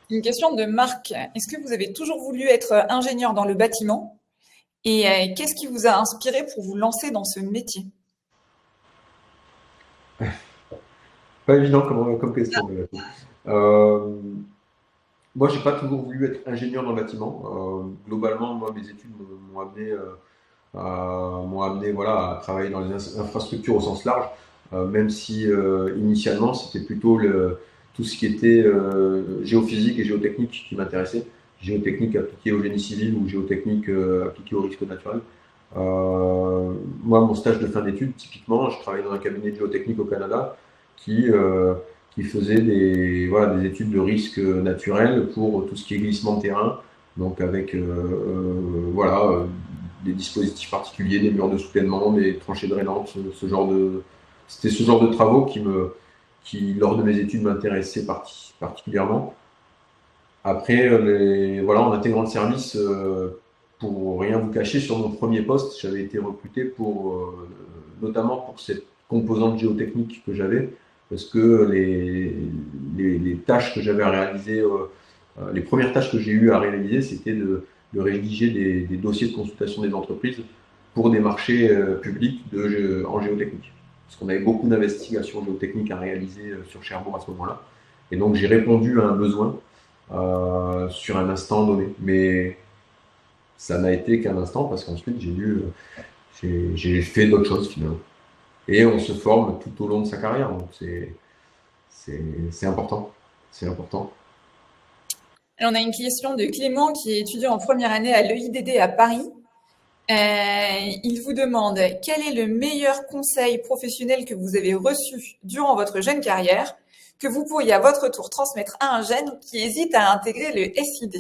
Speaker 1: Une question de Marc. Est-ce que vous avez toujours voulu être ingénieur dans le bâtiment? Et qu'est-ce qui vous a inspiré pour vous lancer dans ce métier?
Speaker 2: Pas évident comme question. Euh, Moi, j'ai pas toujours voulu être ingénieur dans le bâtiment. Globalement, moi, mes études m'ont amené voilà, à travailler dans les infrastructures au sens large, même si initialement, c'était plutôt tout ce qui était géophysique et géotechnique qui m'intéressait. Géotechnique appliquée au génie civil ou géotechnique appliquée au risque naturel. Moi, mon stage de fin d'études, typiquement, je travaillais dans un cabinet de géotechnique au Canada qui, euh, qui faisait voilà, des études de risque naturel pour tout ce qui est glissement de terrain, donc avec voilà, des dispositifs particuliers, des murs de soutènement, des tranchées drainantes, c'était ce genre de travaux qui lors de mes études, m'intéressaient particulièrement. Après, voilà, en intégrant le service, pour rien vous cacher, sur mon premier poste, j'avais été recruté notamment pour cette composante géotechnique que j'avais, parce que les tâches que j'avais à réaliser, les premières tâches que j'ai eu à réaliser, c'était de rédiger des dossiers de consultation des entreprises pour des marchés publics en géotechnique. Parce qu'on avait beaucoup d'investigations géotechniques à réaliser sur Cherbourg à ce moment-là. Et donc j'ai répondu à un besoin sur un instant donné. Mais ça n'a été qu'un instant parce qu'ensuite j'ai fait d'autres choses finalement. Et on se forme tout au long de sa carrière, donc c'est important. C'est important.
Speaker 1: Alors, on a une question de Clément qui est étudiant en première année à l'EIDD à Paris. Il vous demande quel est le meilleur conseil professionnel que vous avez reçu durant votre jeune carrière que vous pourriez à votre tour transmettre à un jeune qui hésite à intégrer le SID.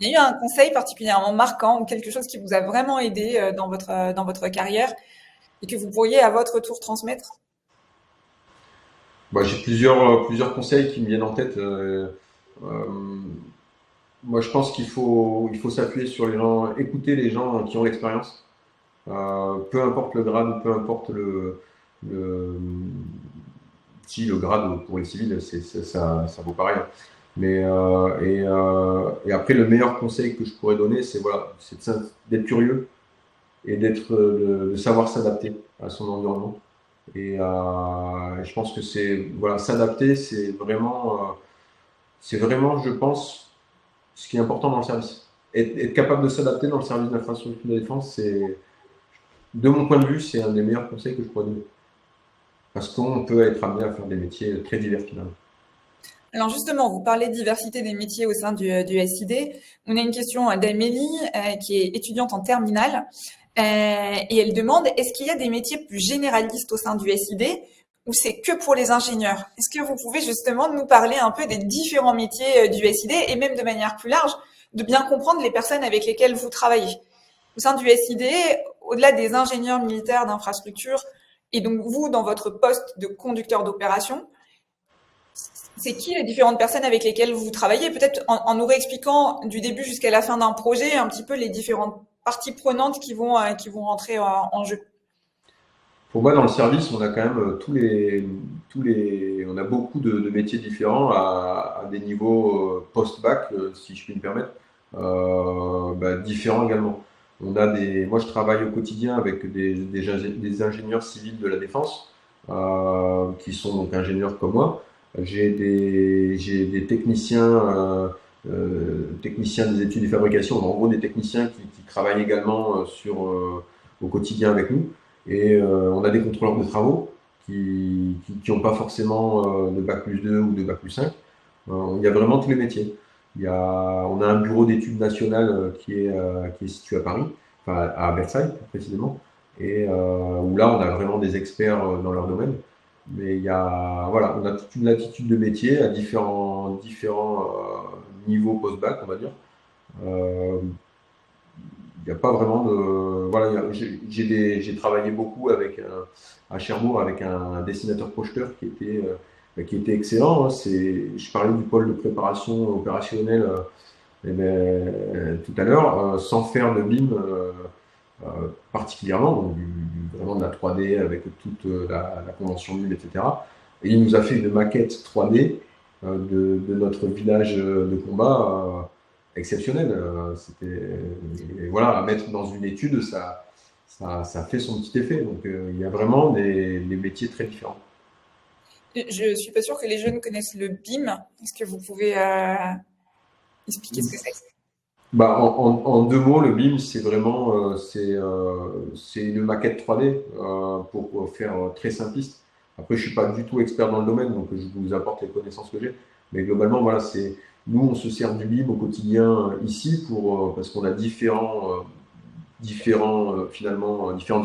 Speaker 1: Il y a eu un conseil particulièrement marquant ou quelque chose qui vous a vraiment aidé dans votre carrière et que vous pourriez à votre tour transmettre?
Speaker 2: Bah, j'ai plusieurs conseils qui me viennent en tête. Euh, Moi, je pense il faut s'appuyer sur les gens, écouter les gens qui ont l'expérience, peu importe le grade ou peu importe le, si le grade pour les civils, ça vaut pareil. Mais et après, le meilleur conseil que je pourrais donner, c'est voilà, d'être curieux et de savoir s'adapter à son environnement. Et je pense que voilà, s'adapter, c'est vraiment, je pense, ce qui est important dans le service. Être capable de s'adapter dans le service d'infrastructure de défense, de mon point de vue, c'est un des meilleurs conseils que je pourrais donner. Parce qu'on peut être amené à faire des métiers très divers finalement.
Speaker 1: Alors justement, vous parlez de diversité des métiers au sein du SID. On a une question d'Amélie qui est étudiante en terminale et elle demande est-ce qu'il y a des métiers plus généralistes au sein du SID ou c'est que pour les ingénieurs? Est-ce que vous pouvez justement nous parler un peu des différents métiers du SID et même de manière plus large, de bien comprendre les personnes avec lesquelles vous travaillez? Au sein du SID, au-delà des ingénieurs militaires d'infrastructure et donc vous dans votre poste de conducteur d'opération, c'est qui les différentes personnes avec lesquelles vous travaillez? Peut-être en nous réexpliquant du début jusqu'à la fin d'un projet un petit peu les différentes parties prenantes qui vont rentrer en jeu.
Speaker 2: Pour moi, dans le service, on a quand même on a beaucoup de métiers différents à des niveaux post-bac, si je puis me permettre, différents également. Moi, je travaille au quotidien avec des ingénieurs civils de la défense, qui sont donc ingénieurs comme moi. J'ai des techniciens des études et fabrication, en gros des techniciens qui travaillent également au quotidien avec nous. Et on a des contrôleurs de travaux qui n'ont pas forcément de bac plus 2 ou de bac plus 5. Il y a vraiment tous les métiers. On a un bureau d'études nationales qui est situé à Paris, enfin à Versailles précisément, et où là on a vraiment des experts dans leur domaine. Mais voilà, on a toute une latitude de métiers à différents niveaux post-bac, on va dire. Euh, il n'y a pas vraiment de. Voilà, j'ai travaillé beaucoup à Cherbourg avec un dessinateur projeteur qui était excellent. Hein. Je parlais du pôle de préparation opérationnelle tout à l'heure, sans faire de BIM particulièrement, donc vraiment de la 3D avec toute la convention BIM, etc. Et il nous a fait une maquette 3D de notre village de combat exceptionnel. Et voilà, à mettre dans une étude, ça fait son petit effet. Donc il y a vraiment des métiers très différents.
Speaker 1: Je suis pas sûre que les jeunes connaissent le BIM. Est-ce que vous pouvez expliquer ce que c'est?
Speaker 2: Bah, en deux mots, le BIM, c'est vraiment c'est une maquette 3D pour faire très simpliste. Après, je suis pas du tout expert dans le domaine, donc je vous apporte les connaissances que j'ai. Mais globalement, voilà, nous, on se sert du BIM au quotidien ici parce qu'on a différentes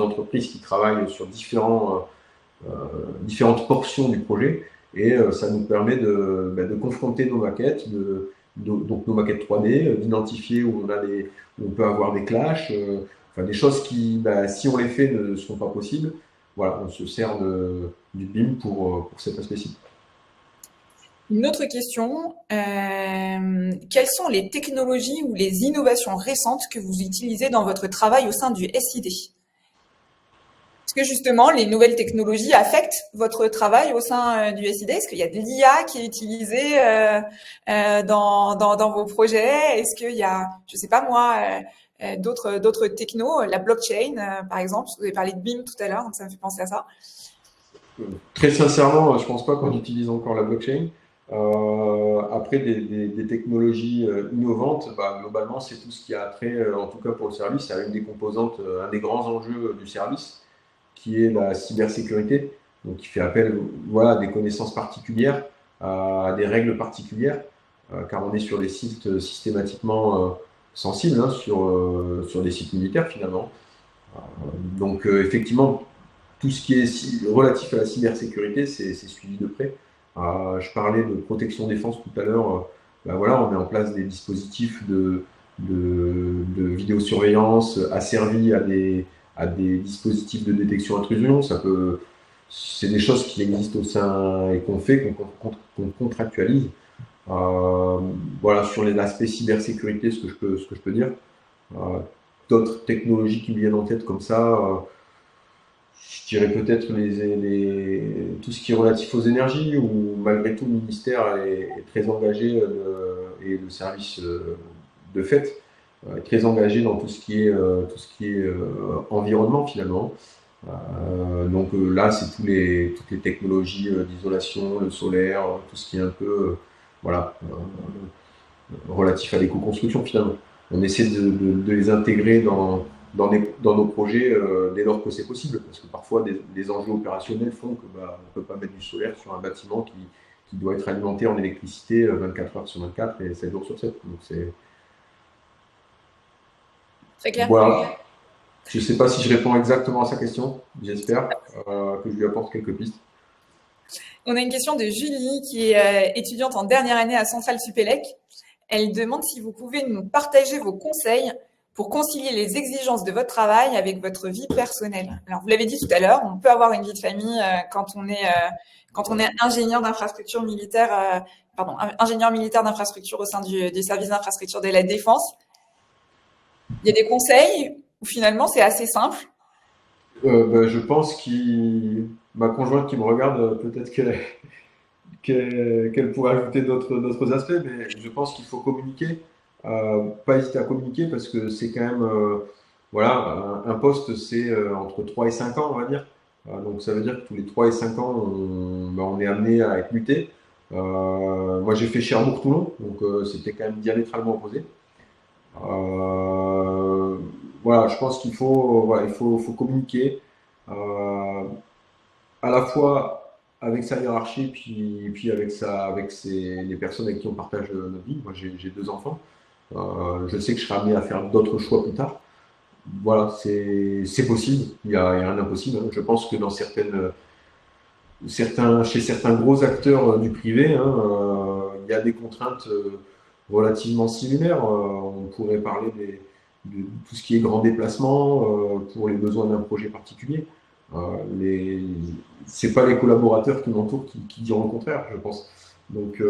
Speaker 2: entreprises qui travaillent sur différentes portions du projet, et ça nous permet de confronter nos maquettes, donc nos maquettes 3D, d'identifier où on peut avoir des clashs, enfin des choses qui, si on les fait, ne seront pas possibles. Voilà, on se sert du BIM pour cet aspect-ci.
Speaker 1: Une autre question, quelles sont les technologies ou les innovations récentes que vous utilisez dans votre travail au sein du SID? Est-ce que justement les nouvelles technologies affectent votre travail au sein du SID? Est-ce qu'il y a de l'IA qui est utilisée dans vos projets? Est-ce qu'il y a, je sais pas moi, d'autres technos, la blockchain par exemple? Vous avez parlé de BIM tout à l'heure, donc ça me fait penser à ça.
Speaker 2: Très sincèrement, je pense pas qu'on utilise encore la blockchain. Après, des technologies innovantes, globalement, c'est tout ce qui a trait, en tout cas pour le service, à une des composantes, un des grands enjeux du service, qui est la cybersécurité, donc qui fait appel, voilà, à des connaissances particulières, à des règles particulières, car on est sur des sites systématiquement sensibles, hein, sur des sites militaires finalement. Donc effectivement, tout ce qui est relatif à la cybersécurité, c'est suivi de près. Je parlais de protection défense tout à l'heure. Voilà, on met en place des dispositifs de vidéosurveillance asservis à des dispositifs de détection intrusion. C'est des choses qui existent au sein et qu'on contractualise. Voilà, sur l'aspect cybersécurité, ce que je peux dire. D'autres technologies qui me viennent en tête comme ça, je dirais peut-être tout ce qui est relatif aux énergies, où malgré tout le ministère est très engagé, et le service de fait est très engagé dans tout ce qui est environnement finalement. Donc là, c'est toutes les technologies d'isolation, le solaire, tout ce qui est un peu voilà, relatif à l'éco-construction finalement. On essaie de les intégrer dans nos projets dès lors que c'est possible, parce que parfois des enjeux opérationnels font que on ne peut pas mettre du solaire sur un bâtiment qui doit être alimenté en électricité 24 heures sur 24 et 7 jours sur 7. Donc c'est
Speaker 1: Très clair.
Speaker 2: voilà. Je ne sais pas si je réponds exactement à sa question. J'espère que je lui apporte quelques pistes.
Speaker 1: On a une question de Julie qui est étudiante en dernière année à Centrale Supélec. Elle demande si vous pouvez nous partager vos conseils pour concilier les exigences de votre travail avec votre vie personnelle. Alors, vous l'avez dit tout à l'heure, on peut avoir une vie de famille quand on est ingénieur d'infrastructure militaire, ingénieur militaire d'infrastructure au sein du service d'infrastructure de la Défense. Il y a des conseils où finalement c'est assez simple.
Speaker 2: Je pense ma conjointe qui me regarde, peut-être qu'elle pourrait ajouter d'autres aspects, mais je pense qu'il faut communiquer, pas hésiter à communiquer, parce que c'est quand même, voilà, un poste, c'est entre 3 et 5 ans, on va dire. Donc ça veut dire que tous les 3 et 5 ans, on est amené à être muté. Moi, j'ai fait Cherbourg-Toulon, donc c'était quand même diamétralement opposé. Voilà, je pense qu'il faut communiquer à la fois avec sa hiérarchie, puis avec les personnes avec qui on partage notre vie. Moi, j'ai 2 enfants. Je sais que je serai amené à faire d'autres choix plus tard. Voilà, c'est possible. Il y a rien d'impossible. Hein. Je pense que chez certains gros acteurs du privé, hein, il y a des contraintes relativement similaires. On pourrait parler de tout ce qui est grand déplacement pour les besoins d'un projet particulier. Les, c'est pas les collaborateurs qui m'entourent qui diront le contraire, je pense. Donc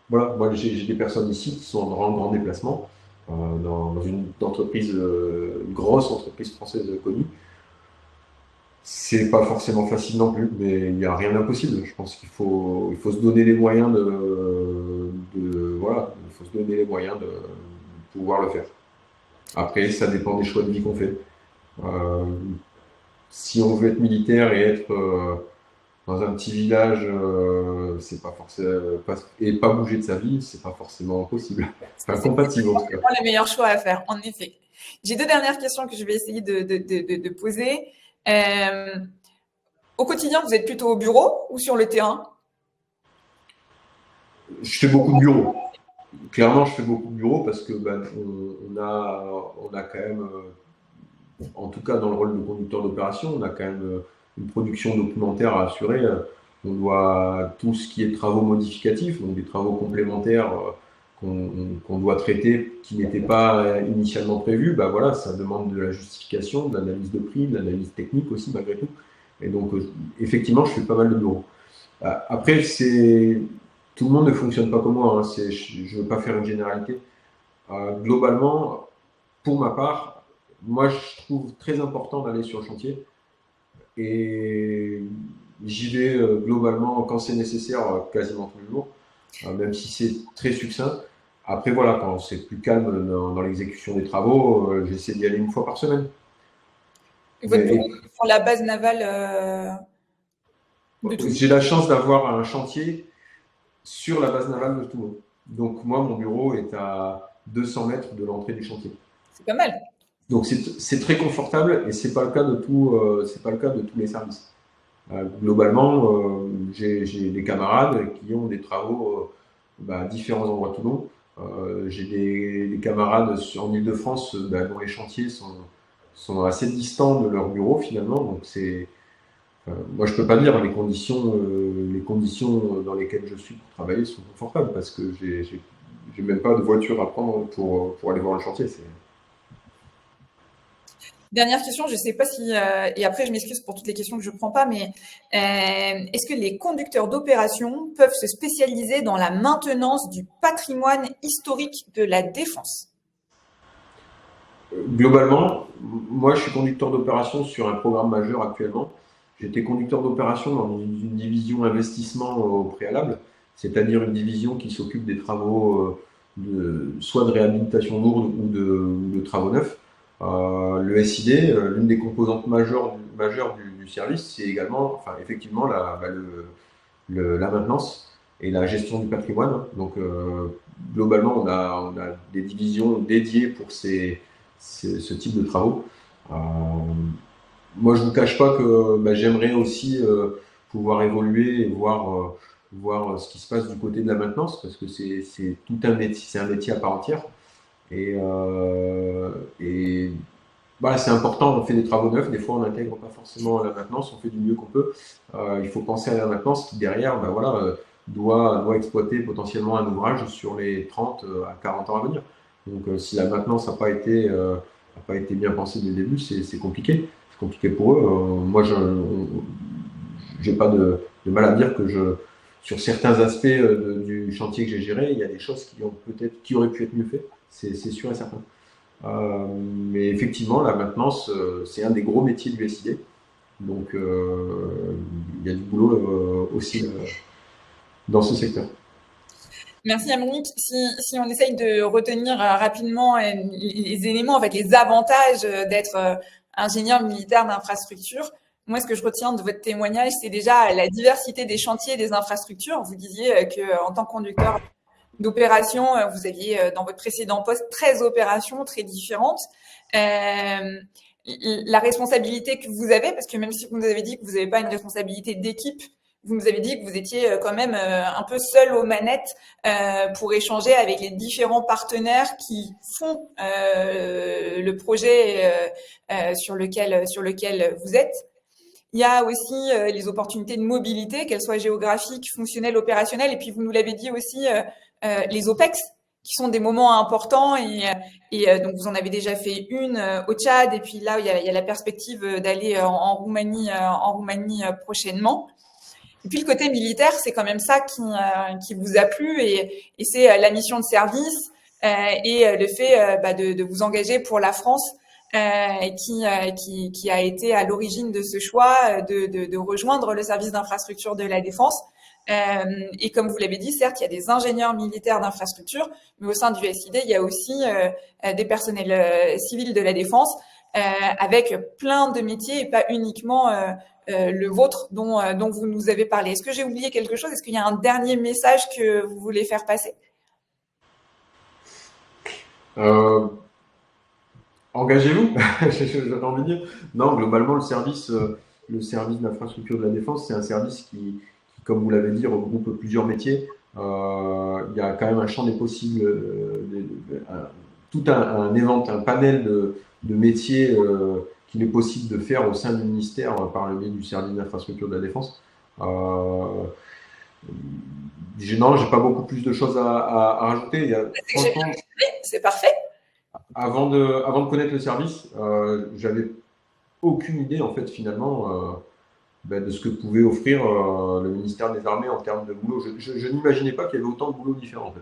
Speaker 2: voilà, moi j'ai des personnes ici qui sont en grand déplacement dans une entreprise, une grosse entreprise française connue. C'est pas forcément facile non plus, mais il n'y a rien d'impossible. Je pense il faut se donner les moyens voilà, il faut se donner les moyens de pouvoir le faire. Après, ça dépend des choix de vie qu'on fait. Euh, Si on veut être militaire et être dans un petit village, c'est pas forcément et pas bouger de sa vie, c'est pas forcément possible. Enfin,
Speaker 1: C'est
Speaker 2: compatible en tout cas.
Speaker 1: les meilleurs choix à faire, en effet. J'ai 2 dernières questions que je vais essayer de poser. Au quotidien, vous êtes plutôt au bureau ou sur le terrain?
Speaker 2: Je fais beaucoup de bureaux. Clairement, je fais beaucoup de bureaux parce que on a quand même, en tout cas dans le rôle de conducteur d'opération, on a quand même une production documentaire à assurer. On doit tout ce qui est travaux modificatifs, donc des travaux complémentaires qu'on doit traiter qui n'étaient pas initialement prévus, bah voilà, ça demande de la justification, de l'analyse de prix, de l'analyse technique aussi malgré tout. Et donc effectivement, je fais pas mal de bureaux. Après, tout le monde ne fonctionne pas comme moi. Hein. Je ne veux pas faire une généralité. Globalement, pour ma part, moi, je trouve très important d'aller sur le chantier et j'y vais globalement quand c'est nécessaire, quasiment tous les jours, même si c'est très succinct. Après, voilà, quand c'est plus calme dans l'exécution des travaux, j'essaie d'y aller une fois par semaine.
Speaker 1: Votre bureau
Speaker 2: Mais
Speaker 1: est sur la base navale de Toulon?
Speaker 2: j'ai la chance d'avoir un chantier sur la base navale de Toulon. Donc moi, mon bureau est à 200 mètres de l'entrée du chantier.
Speaker 1: C'est pas mal.
Speaker 2: Donc c'est très confortable et c'est pas le cas de c'est pas le cas de tous les services. Globalement, j'ai des camarades qui ont des travaux à différents endroits de Toulon. J'ai des camarades en Ile-de-France dont les chantiers sont assez distants de leur bureau finalement. Donc moi je peux pas dire les conditions dans lesquelles je suis pour travailler sont confortables parce que j'ai même pas de voiture à prendre pour aller voir le chantier.
Speaker 1: Dernière question, je ne sais pas si, et après je m'excuse pour toutes les questions que je ne prends pas, mais est-ce que les conducteurs d'opération peuvent se spécialiser dans la maintenance du patrimoine historique de la défense?
Speaker 2: Globalement, moi je suis conducteur d'opération sur un programme majeur actuellement. J'étais conducteur d'opération dans une division investissement au préalable, c'est-à-dire une division qui s'occupe des travaux soit de réhabilitation lourde ou de travaux neufs. Le SID, l'une des composantes majeures du service, c'est également, enfin, effectivement, la maintenance et la gestion du patrimoine. Donc, globalement, on a des divisions dédiées pour ce type de travaux. Moi, je ne vous cache pas que j'aimerais aussi pouvoir évoluer et voir ce qui se passe du côté de la maintenance, parce que c'est tout un métier, c'est un métier à part entière. Et voilà, c'est important, on fait des travaux neufs, des fois on n'intègre pas forcément la maintenance, on fait du mieux qu'on peut. Il faut penser à la maintenance qui derrière voilà, doit exploiter potentiellement un ouvrage sur les 30 à 40 ans à venir. Donc si la maintenance n'a pas été bien pensée dès le début, c'est compliqué. C'est compliqué pour eux. Moi, je n'ai pas de mal à dire que sur certains aspects du chantier que j'ai géré, il y a des choses qui auraient pu être mieux faites, c'est sûr et certain. Mais effectivement, la maintenance, c'est un des gros métiers du SID. Donc, il y a du boulot aussi dans ce secteur.
Speaker 1: Merci Amonique. Si on essaye de retenir rapidement les éléments, en fait, les avantages d'être ingénieur militaire d'infrastructure, moi, ce que je retiens de votre témoignage, c'est déjà la diversité des chantiers et des infrastructures. Vous disiez que en tant que conducteur d'opérations, vous aviez dans votre précédent poste 13 opérations très différentes. La responsabilité que vous avez, parce que même si vous nous avez dit que vous n'avez pas une responsabilité d'équipe, vous nous avez dit que vous étiez quand même un peu seul aux manettes pour échanger avec les différents partenaires qui font le projet sur lequel vous êtes. Il y a aussi les opportunités de mobilité, qu'elles soient géographiques, fonctionnelles, opérationnelles, et puis vous nous l'avez dit aussi, les OPEX, qui sont des moments importants et donc vous en avez déjà fait une au Tchad et puis là il y a la perspective d'aller en Roumanie prochainement. Et puis le côté militaire, c'est quand même ça qui vous a plu et c'est la mission de service et le fait de vous engager pour la France qui a été à l'origine de ce choix de rejoindre le service d'infrastructure de la défense. Et comme vous l'avez dit, certes, il y a des ingénieurs militaires d'infrastructure, mais au sein du SID, il y a aussi des personnels civils de la défense avec plein de métiers et pas uniquement le vôtre dont vous nous avez parlé. Est-ce que j'ai oublié quelque chose? Est-ce qu'il y a un dernier message que vous voulez faire passer?
Speaker 2: Euh, Engagez-vous, j'ai envie de dire. Non, globalement, le service d'infrastructure de la défense, c'est un service qui, comme vous l'avez dit, regroupe plusieurs métiers. Il y a quand même un champ des possibles, tout un panel de métiers qu'il est possible de faire au sein du ministère par le biais du service d'infrastructure de la défense. Non, j'ai pas beaucoup plus de choses à rajouter. Franchement,
Speaker 1: c'est parfait.
Speaker 2: avant de connaître le service, j'avais aucune idée en fait finalement de ce que pouvait offrir le ministère des Armées en termes de boulot. Je n'imaginais pas qu'il y avait autant de boulots différents en fait.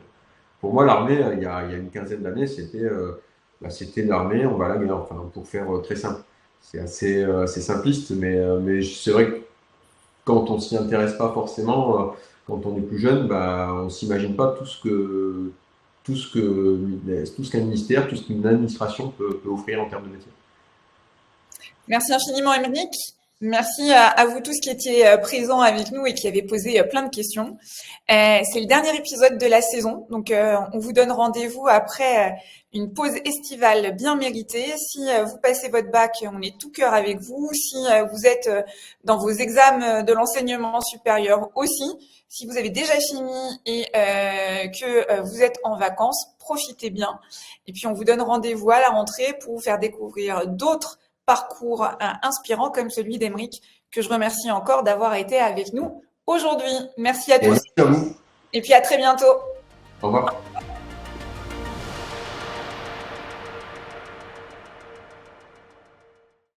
Speaker 2: Pour moi, l'armée, il y a une quinzaine d'années, c'était l'armée, on va à la guerre, enfin, pour faire très simple. C'est assez simpliste, mais c'est vrai que quand on s'y intéresse pas forcément, quand on est plus jeune, on s'imagine pas tout ce qu'un ministère, tout ce qu'une administration peut offrir en termes de métier.
Speaker 1: Merci infiniment, Émeric. Merci à vous tous qui étiez présents avec nous et qui avez posé plein de questions. C'est le dernier épisode de la saison, donc on vous donne rendez-vous après une pause estivale bien méritée. Si vous passez votre bac, on est tout cœur avec vous. Si vous êtes dans vos examens de l'enseignement supérieur aussi, si vous avez déjà fini et que vous êtes en vacances, profitez bien. Et puis on vous donne rendez-vous à la rentrée pour vous faire découvrir d'autres parcours inspirant comme celui d'Émeric, que je remercie encore d'avoir été avec nous aujourd'hui. Merci à tous.
Speaker 2: Merci à vous.
Speaker 1: Et puis à très bientôt.
Speaker 2: Au revoir.